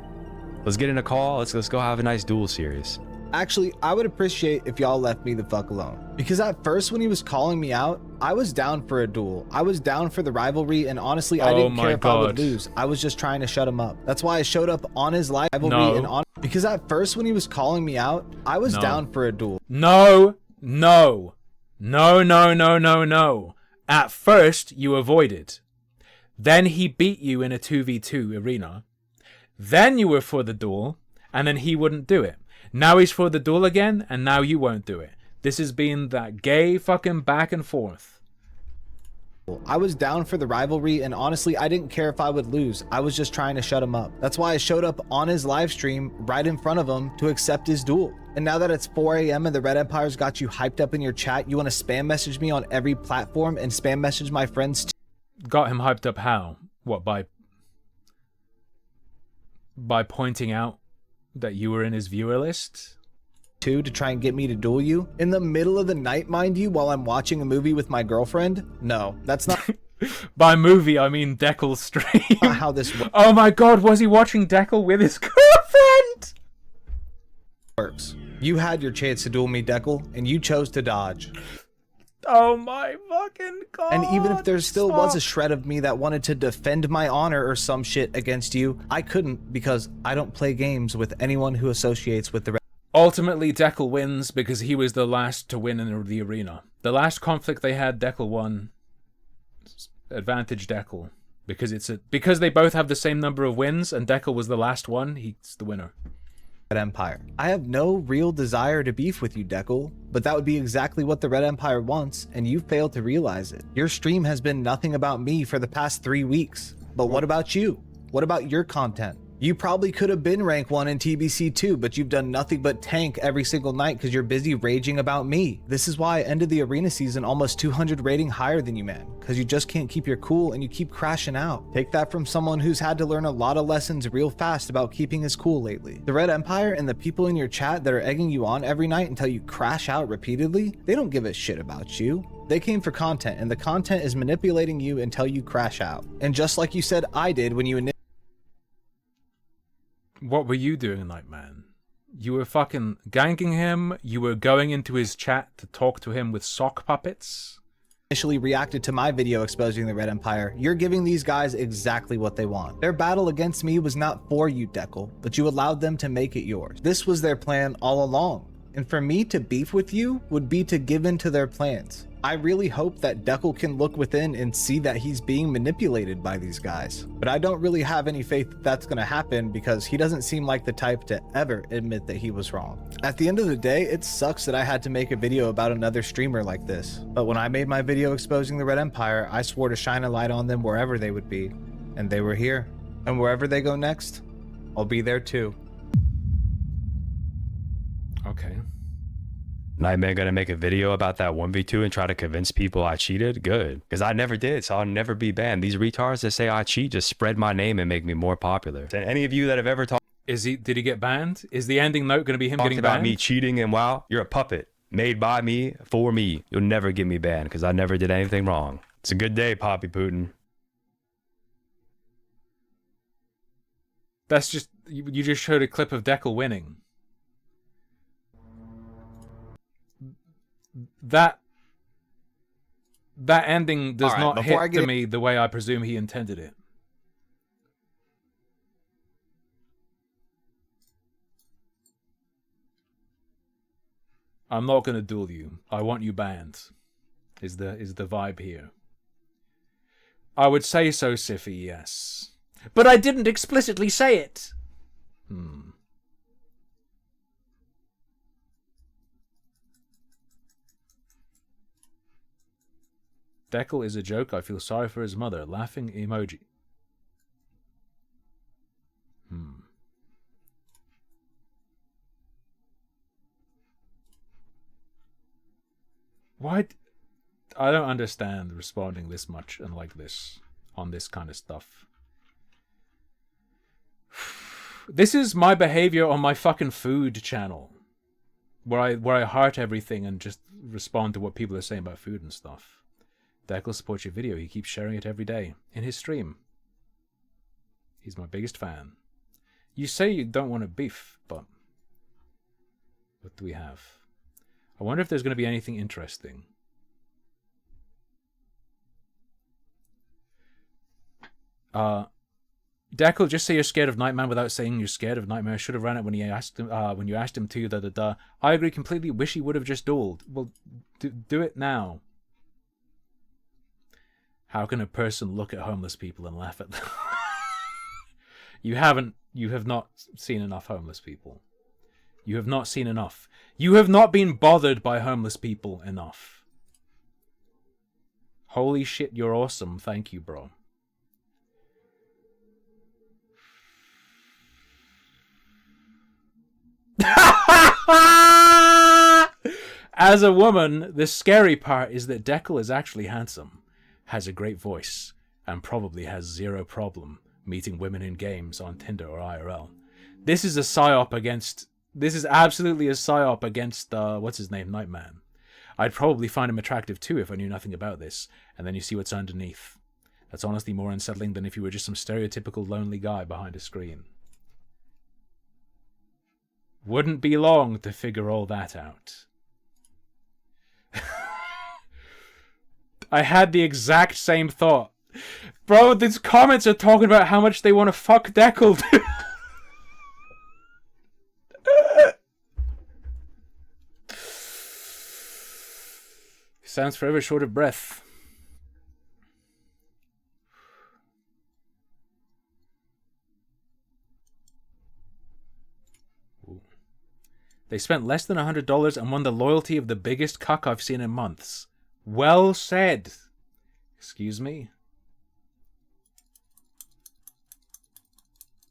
Let's get in a call. Let's go have a nice duel series. Actually, I would appreciate if y'all left me the fuck alone. Because at first when he was calling me out, I was down for a duel. I was down for the rivalry, and honestly, I didn't care if I would lose. I was just trying to shut him up. That's why I showed up on his live rivalry and on... Because at first when he was calling me out, I was down for a duel. No. At first, you avoided. Then he beat you in a 2v2 arena. Then you were for the duel, and then he wouldn't do it. Now he's for the duel again, and now you won't do it. This has been that gay fucking back and forth. I was down for the rivalry, and honestly, I didn't care if I would lose. I was just trying to shut him up. That's why I showed up on his live stream right in front of him to accept his duel. And now that it's 4 a.m. and the Red Empire's got you hyped up in your chat, you want to spam message me on every platform and spam message my friends too? Got him hyped up how? What, by pointing out that you were in his viewer list? To try and get me to duel you in the middle of the night, mind you, while I'm watching a movie with my girlfriend? No, that's not By movie, I mean Deckel's stream. how this Oh my god, was he watching Deckel with his girlfriend? works. You had your chance to duel me, Deckel, and you chose to dodge. Oh my fucking god. And even if there still was a stop. shred of me that wanted to defend my honor or some shit against you, I couldn't because I don't play games with anyone who associates with the Red. Ultimately, Deckel wins because he was the last to win in the arena. The last conflict they had, Deckel won. Advantage Deckel. Because they both have the same number of wins and Deckel was the last one, he's the winner. Red Empire. I have no real desire to beef with you, Deckel, but that would be exactly what the Red Empire wants, and you failed to realize it. Your stream has been nothing about me for the past 3 weeks. But what about you? What about your content? You probably could have been rank 1 in TBC too, but you've done nothing but tank every single night because you're busy raging about me. This is why I ended the arena season almost 200 rating higher than you, man, because you just can't keep your cool and you keep crashing out. Take that from someone who's had to learn a lot of lessons real fast about keeping his cool lately. The Red Empire and the people in your chat that are egging you on every night until you crash out repeatedly, they don't give a shit about you. They came for content, and the content is manipulating you until you crash out. And just like you said I did when you What were you doing, Nightman? You were fucking ganking him? You were going into his chat to talk to him with sock puppets? initially reacted to my video exposing the Red Empire, you're giving these guys exactly what they want. Their battle against me was not for you, Deckel, but you allowed them to make it yours. This was their plan all along. And for me to beef with you would be to give in to their plans. I really hope that Deckel can look within and see that he's being manipulated by these guys. But I don't really have any faith that that's gonna happen because he doesn't seem like the type to ever admit that he was wrong. At the end of the day, it sucks that I had to make a video about another streamer like this. But when I made my video exposing the Red Empire, I swore to shine a light on them wherever they would be. And they were here. And wherever they go next, I'll be there too. Okay. Nightman gonna make a video about that 1v2 and try to convince people I cheated? Good. Because I never did, so I'll never be banned. These retards that say I cheat just spread my name and make me more popular. And any of you that have ever talked Did he get banned? Is the ending note going to be him getting about banned? me cheating and WoW, you're a puppet. Made by me, for me. You'll never get me banned because I never did anything wrong. It's a good day, Poppy Putin. That's just... You just showed a clip of Deckel winning. That ending does Alright, not before I hit get to me the way I presume he intended it. I'm not going to duel you. I want you banned. Is the vibe here. I would say so, Siffy, yes. But I didn't explicitly say it. Deckel is a joke. I feel sorry for his mother. Laughing emoji. Why? I don't understand responding this much and like this on this kind of stuff. This is my behavior on my fucking food channel, where I heart everything and just respond to what people are saying about food and stuff. Deckel supports your video. He keeps sharing it every day in his stream. He's my biggest fan. You say you don't want to beef, but what do we have? I wonder if there's going to be anything interesting. Deckel, just say you're scared of Nightman without saying you're scared of Nightmare. Should have ran it when he asked him. When you asked him to. I agree completely. Wish he would have just dueled. Well, do it now. How can a person look at homeless people and laugh at them? You have not seen enough homeless people. You have not seen enough. You have not been bothered by homeless people enough. Holy shit, you're awesome. Thank you, bro. As a woman, the scary part is that Dekel is actually handsome, has a great voice, and probably has zero problem meeting women in games on Tinder or IRL. This is a psyop against... This is absolutely a psyop against, what's his name, Nightman. I'd probably find him attractive too if I knew nothing about this, and then you see what's underneath. That's honestly more unsettling than if you were just some stereotypical lonely guy behind a screen. Wouldn't be long to figure all that out. I had the exact same thought. Bro, these comments are talking about how much they want to fuck Dekel. Sounds forever short of breath. Ooh. They spent less than $100 and won the loyalty of the biggest cuck I've seen in months. Well said. Excuse me.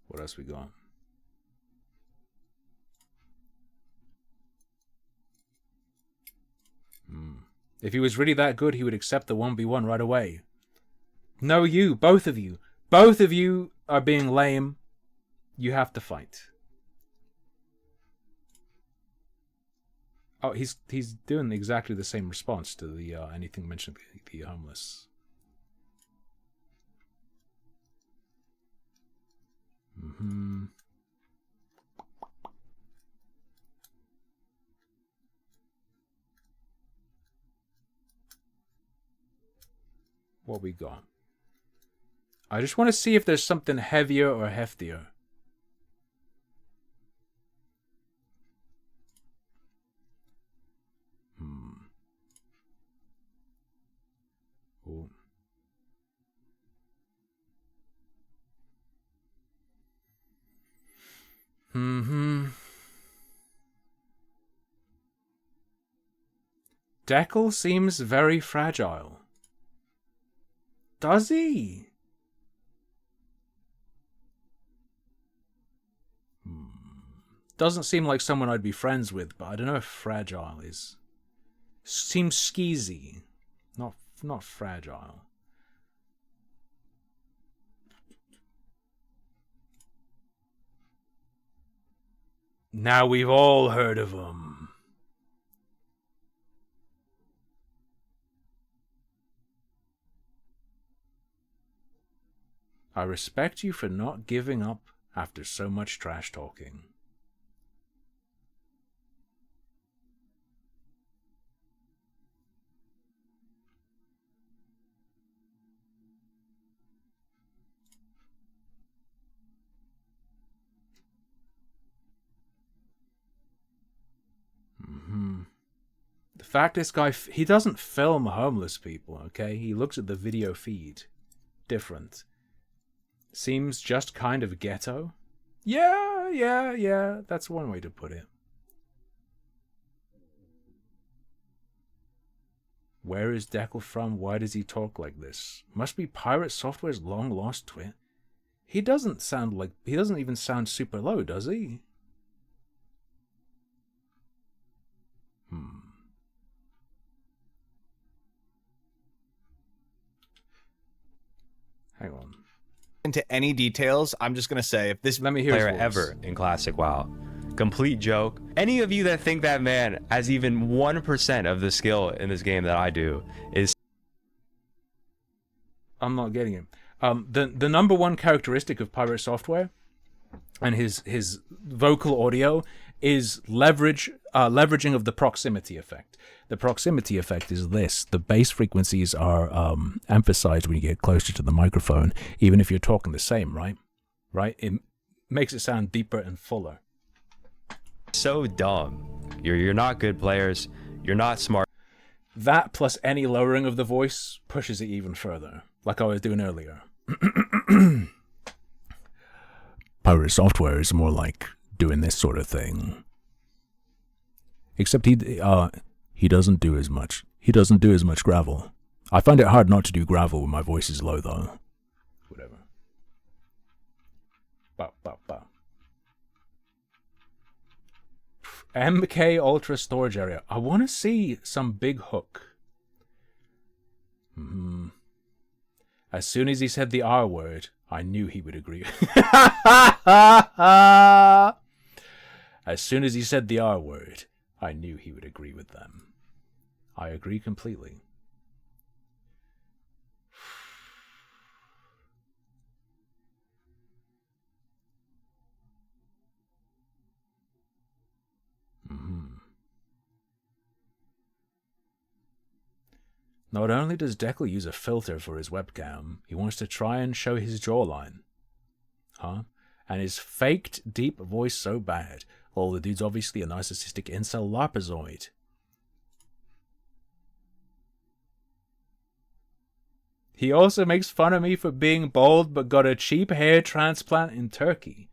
What else we got? If he was really that good, he would accept the 1v1 right away. No, you. Both of you. Both of you are being lame. You have to fight. Oh, he's doing exactly the same response to the anything mentioned the homeless. What we got? I just want to see if there's something heavier or heftier. Ooh. Dekel seems very fragile. Does he? Doesn't seem like someone I'd be friends with, but I don't know if fragile is. Seems skeezy. Not fragile. Now we've all heard of him. I respect you for not giving up after so much trash talking. The fact this guy, he doesn't film homeless people, okay? He looks at the video feed. Different. Seems just kind of ghetto. Yeah. That's one way to put it. Where is Dekel from? Why does he talk like this? Must be Pirate Software's long-lost twin. He doesn't even sound super low, does he? Hang on. Into any details, I'm just gonna say if this Let me hear player his voice. ever in Classic WoW. Complete joke. Any of you that think that man has even 1% of the skill in this game that I do is... I'm not getting him. The number one characteristic of Pirate Software and his vocal audio is leveraging of the proximity effect. The proximity effect is this: the bass frequencies are emphasized when you get closer to the microphone, even if you're talking the same, right? It makes it sound deeper and fuller. so dumb. You're not good players. You're not smart. That plus any lowering of the voice pushes it even further, like I was doing earlier. Pirate Software is more like doing this sort of thing. Except he doesn't do as much. He doesn't do as much gravel. I find it hard not to do gravel when my voice is low, though. Whatever. Bow, bow, bow. MK Ultra Storage Area. I want to see some big hook. As soon as he said the R word, I knew he would agree. As soon as he said the R word, I knew he would agree with them. I agree completely. Not only does Declan use a filter for his webcam, he wants to try and show his jawline. Huh? And his faked deep voice so bad. Well, the dude's obviously a narcissistic incel larpazoid. He also makes fun of me for being bald but got a cheap hair transplant in Turkey.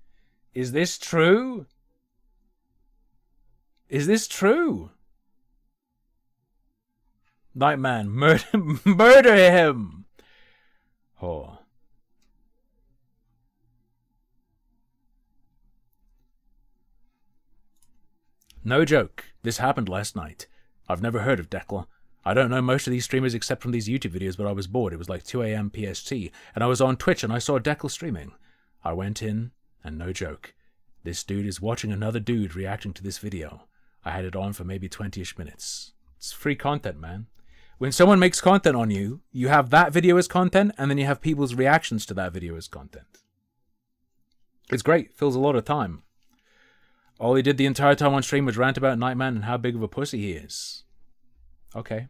Is this true? Is this true? Nightman, murder him! Oh. No joke, this happened last night. I've never heard of Declan. I don't know most of these streamers except from these YouTube videos, but I was bored. It was like 2 a.m. PST, and I was on Twitch and I saw Declan streaming. I went in, and no joke, this dude is watching another dude reacting to this video. I had it on for maybe 20-ish minutes. It's free content, man. When someone makes content on you, you have that video as content, and then you have people's reactions to that video as content. It's great. Fills a lot of time. All he did the entire time on stream was rant about Nightman and how big of a pussy he is. Okay.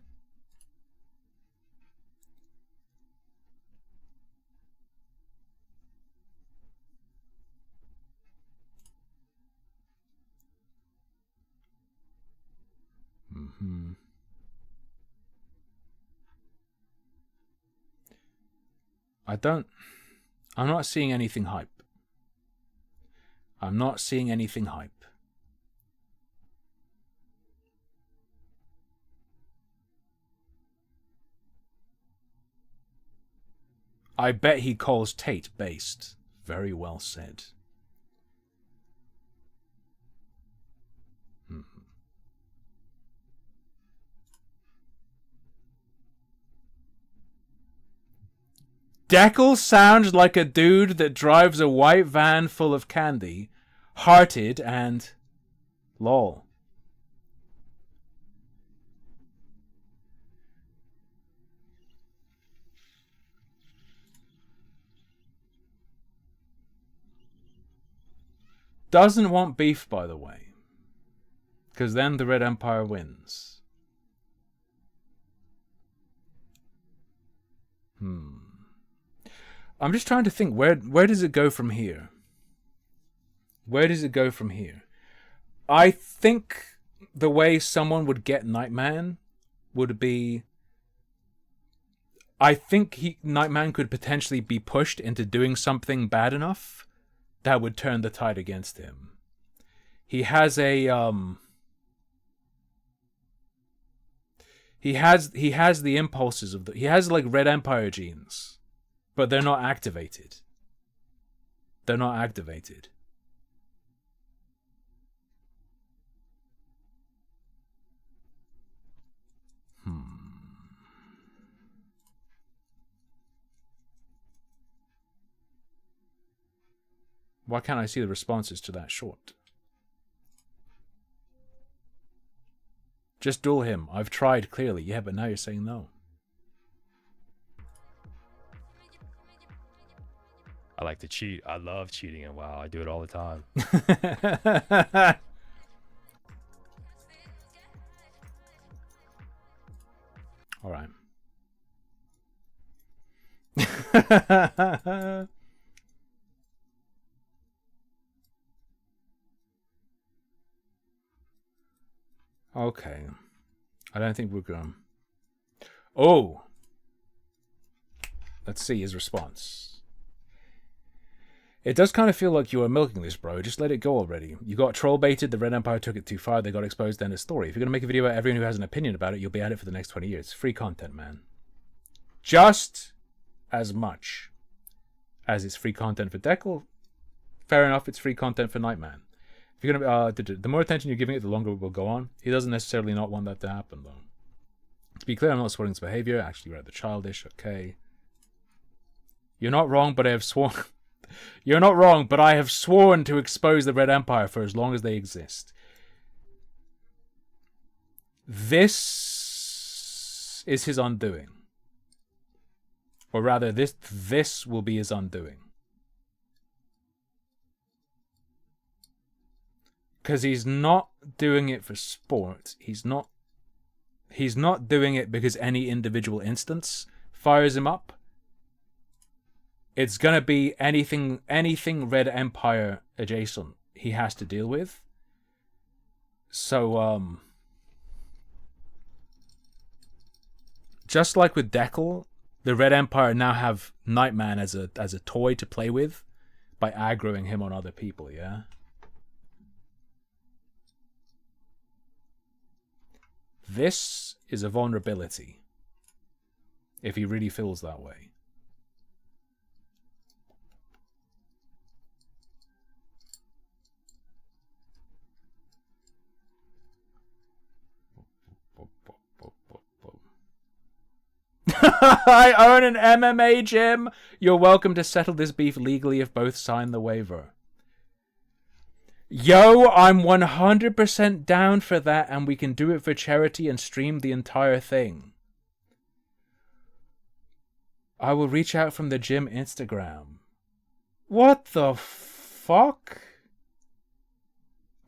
I'm not seeing anything hype. I'm not seeing anything hype. I bet he calls Tate based. Very well said. Deckel sounds like a dude that drives a white van full of candy, hearted and lol. Doesn't want beef, by the way, because then the Red Empire wins. I'm just trying to think, where does it go from here? Where does it go from here? I think the way someone would get Nightman would be... I think Nightman could potentially be pushed into doing something bad enough that would turn the tide against him. He has a... He has the impulses of the... He has, like, Red Empire genes. But they're not activated. They're not activated. Why can't I see the responses to that short? Just duel him. I've tried, clearly. Yeah, but now you're saying no. I like to cheat. I love cheating in WoW. I do it all the time. All right. Okay. I don't think we're going. Oh! Let's see his response. It does kind of feel like you are milking this, bro. Just let it go already. You got troll baited, the Red Empire took it too far, they got exposed, end of story. If you're going to make a video about everyone who has an opinion about it, you'll be at it for the next 20 years. Free content, man. just as much as it's free content for Deckle. Fair enough, it's free content for Nightman. If you're gonna the more attention you're giving it, the longer it will go on. He doesn't necessarily not want that to happen, though. To be clear, I'm not supporting this behavior. Actually, rather childish. Okay. You're not wrong, but I have sworn. You're not wrong, but I have sworn to expose the Red Empire for as long as they exist. This is his undoing. Or rather, this will be his undoing. Because he's not doing it for sport. He's not doing it because any individual instance fires him up. It's gonna be anything Red Empire adjacent he has to deal with. So just like with Deckle, the Red Empire now have Nightman as a toy to play with by aggroing him on other people, yeah? This is a vulnerability, if he really feels that way. I own an MMA gym. You're welcome to settle this beef legally if both sign the waiver. Yo, I'm 100% down for that, and we can do it for charity and stream the entire thing. I will reach out from the gym Instagram. What the fuck?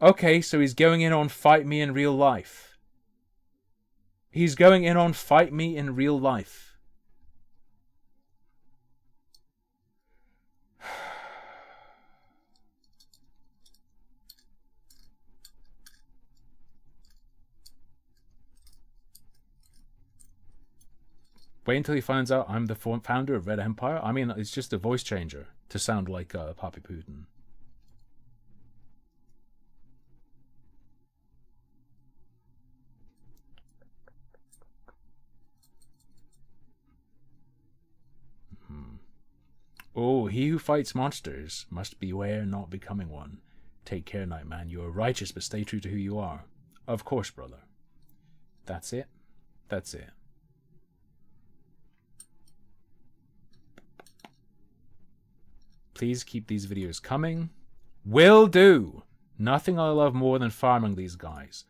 Okay, so he's going in on Fight Me in real life. He's going in on Fight Me in real life. Wait until he finds out I'm the founder of Red Empire. I mean, it's just a voice changer to sound like Papi Putin. Oh, he who fights monsters must beware not becoming one. Take care, Nightman. You are righteous, but stay true to who you are. Of course, brother. That's it. That's it. Please keep these videos coming. Will do. Nothing I love more than farming these guys.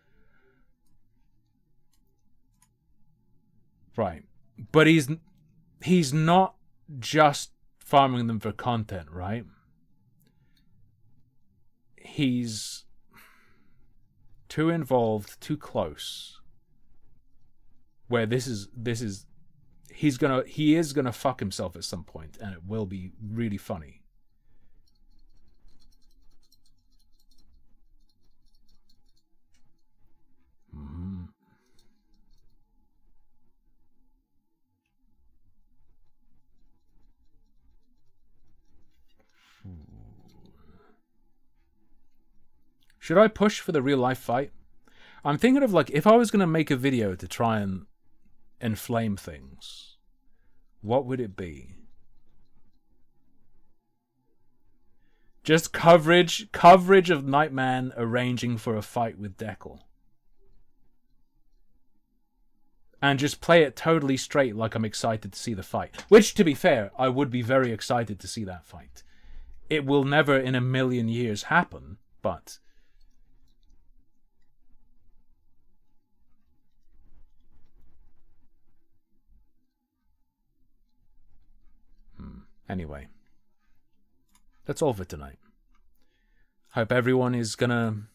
Right. But he's not just farming them for content, right? He's too involved, too close. Where he is gonna fuck himself at some point, and it will be really funny. Should I push for the real life fight? I'm thinking of, like, if I was going to make a video to try and inflame things, what would it be? Just coverage of Nightman arranging for a fight with Deckle. And just play it totally straight, like I'm excited to see the fight. Which, to be fair, I would be very excited to see that fight. It will never in a million years happen, but... Anyway, that's all for tonight. Hope everyone is gonna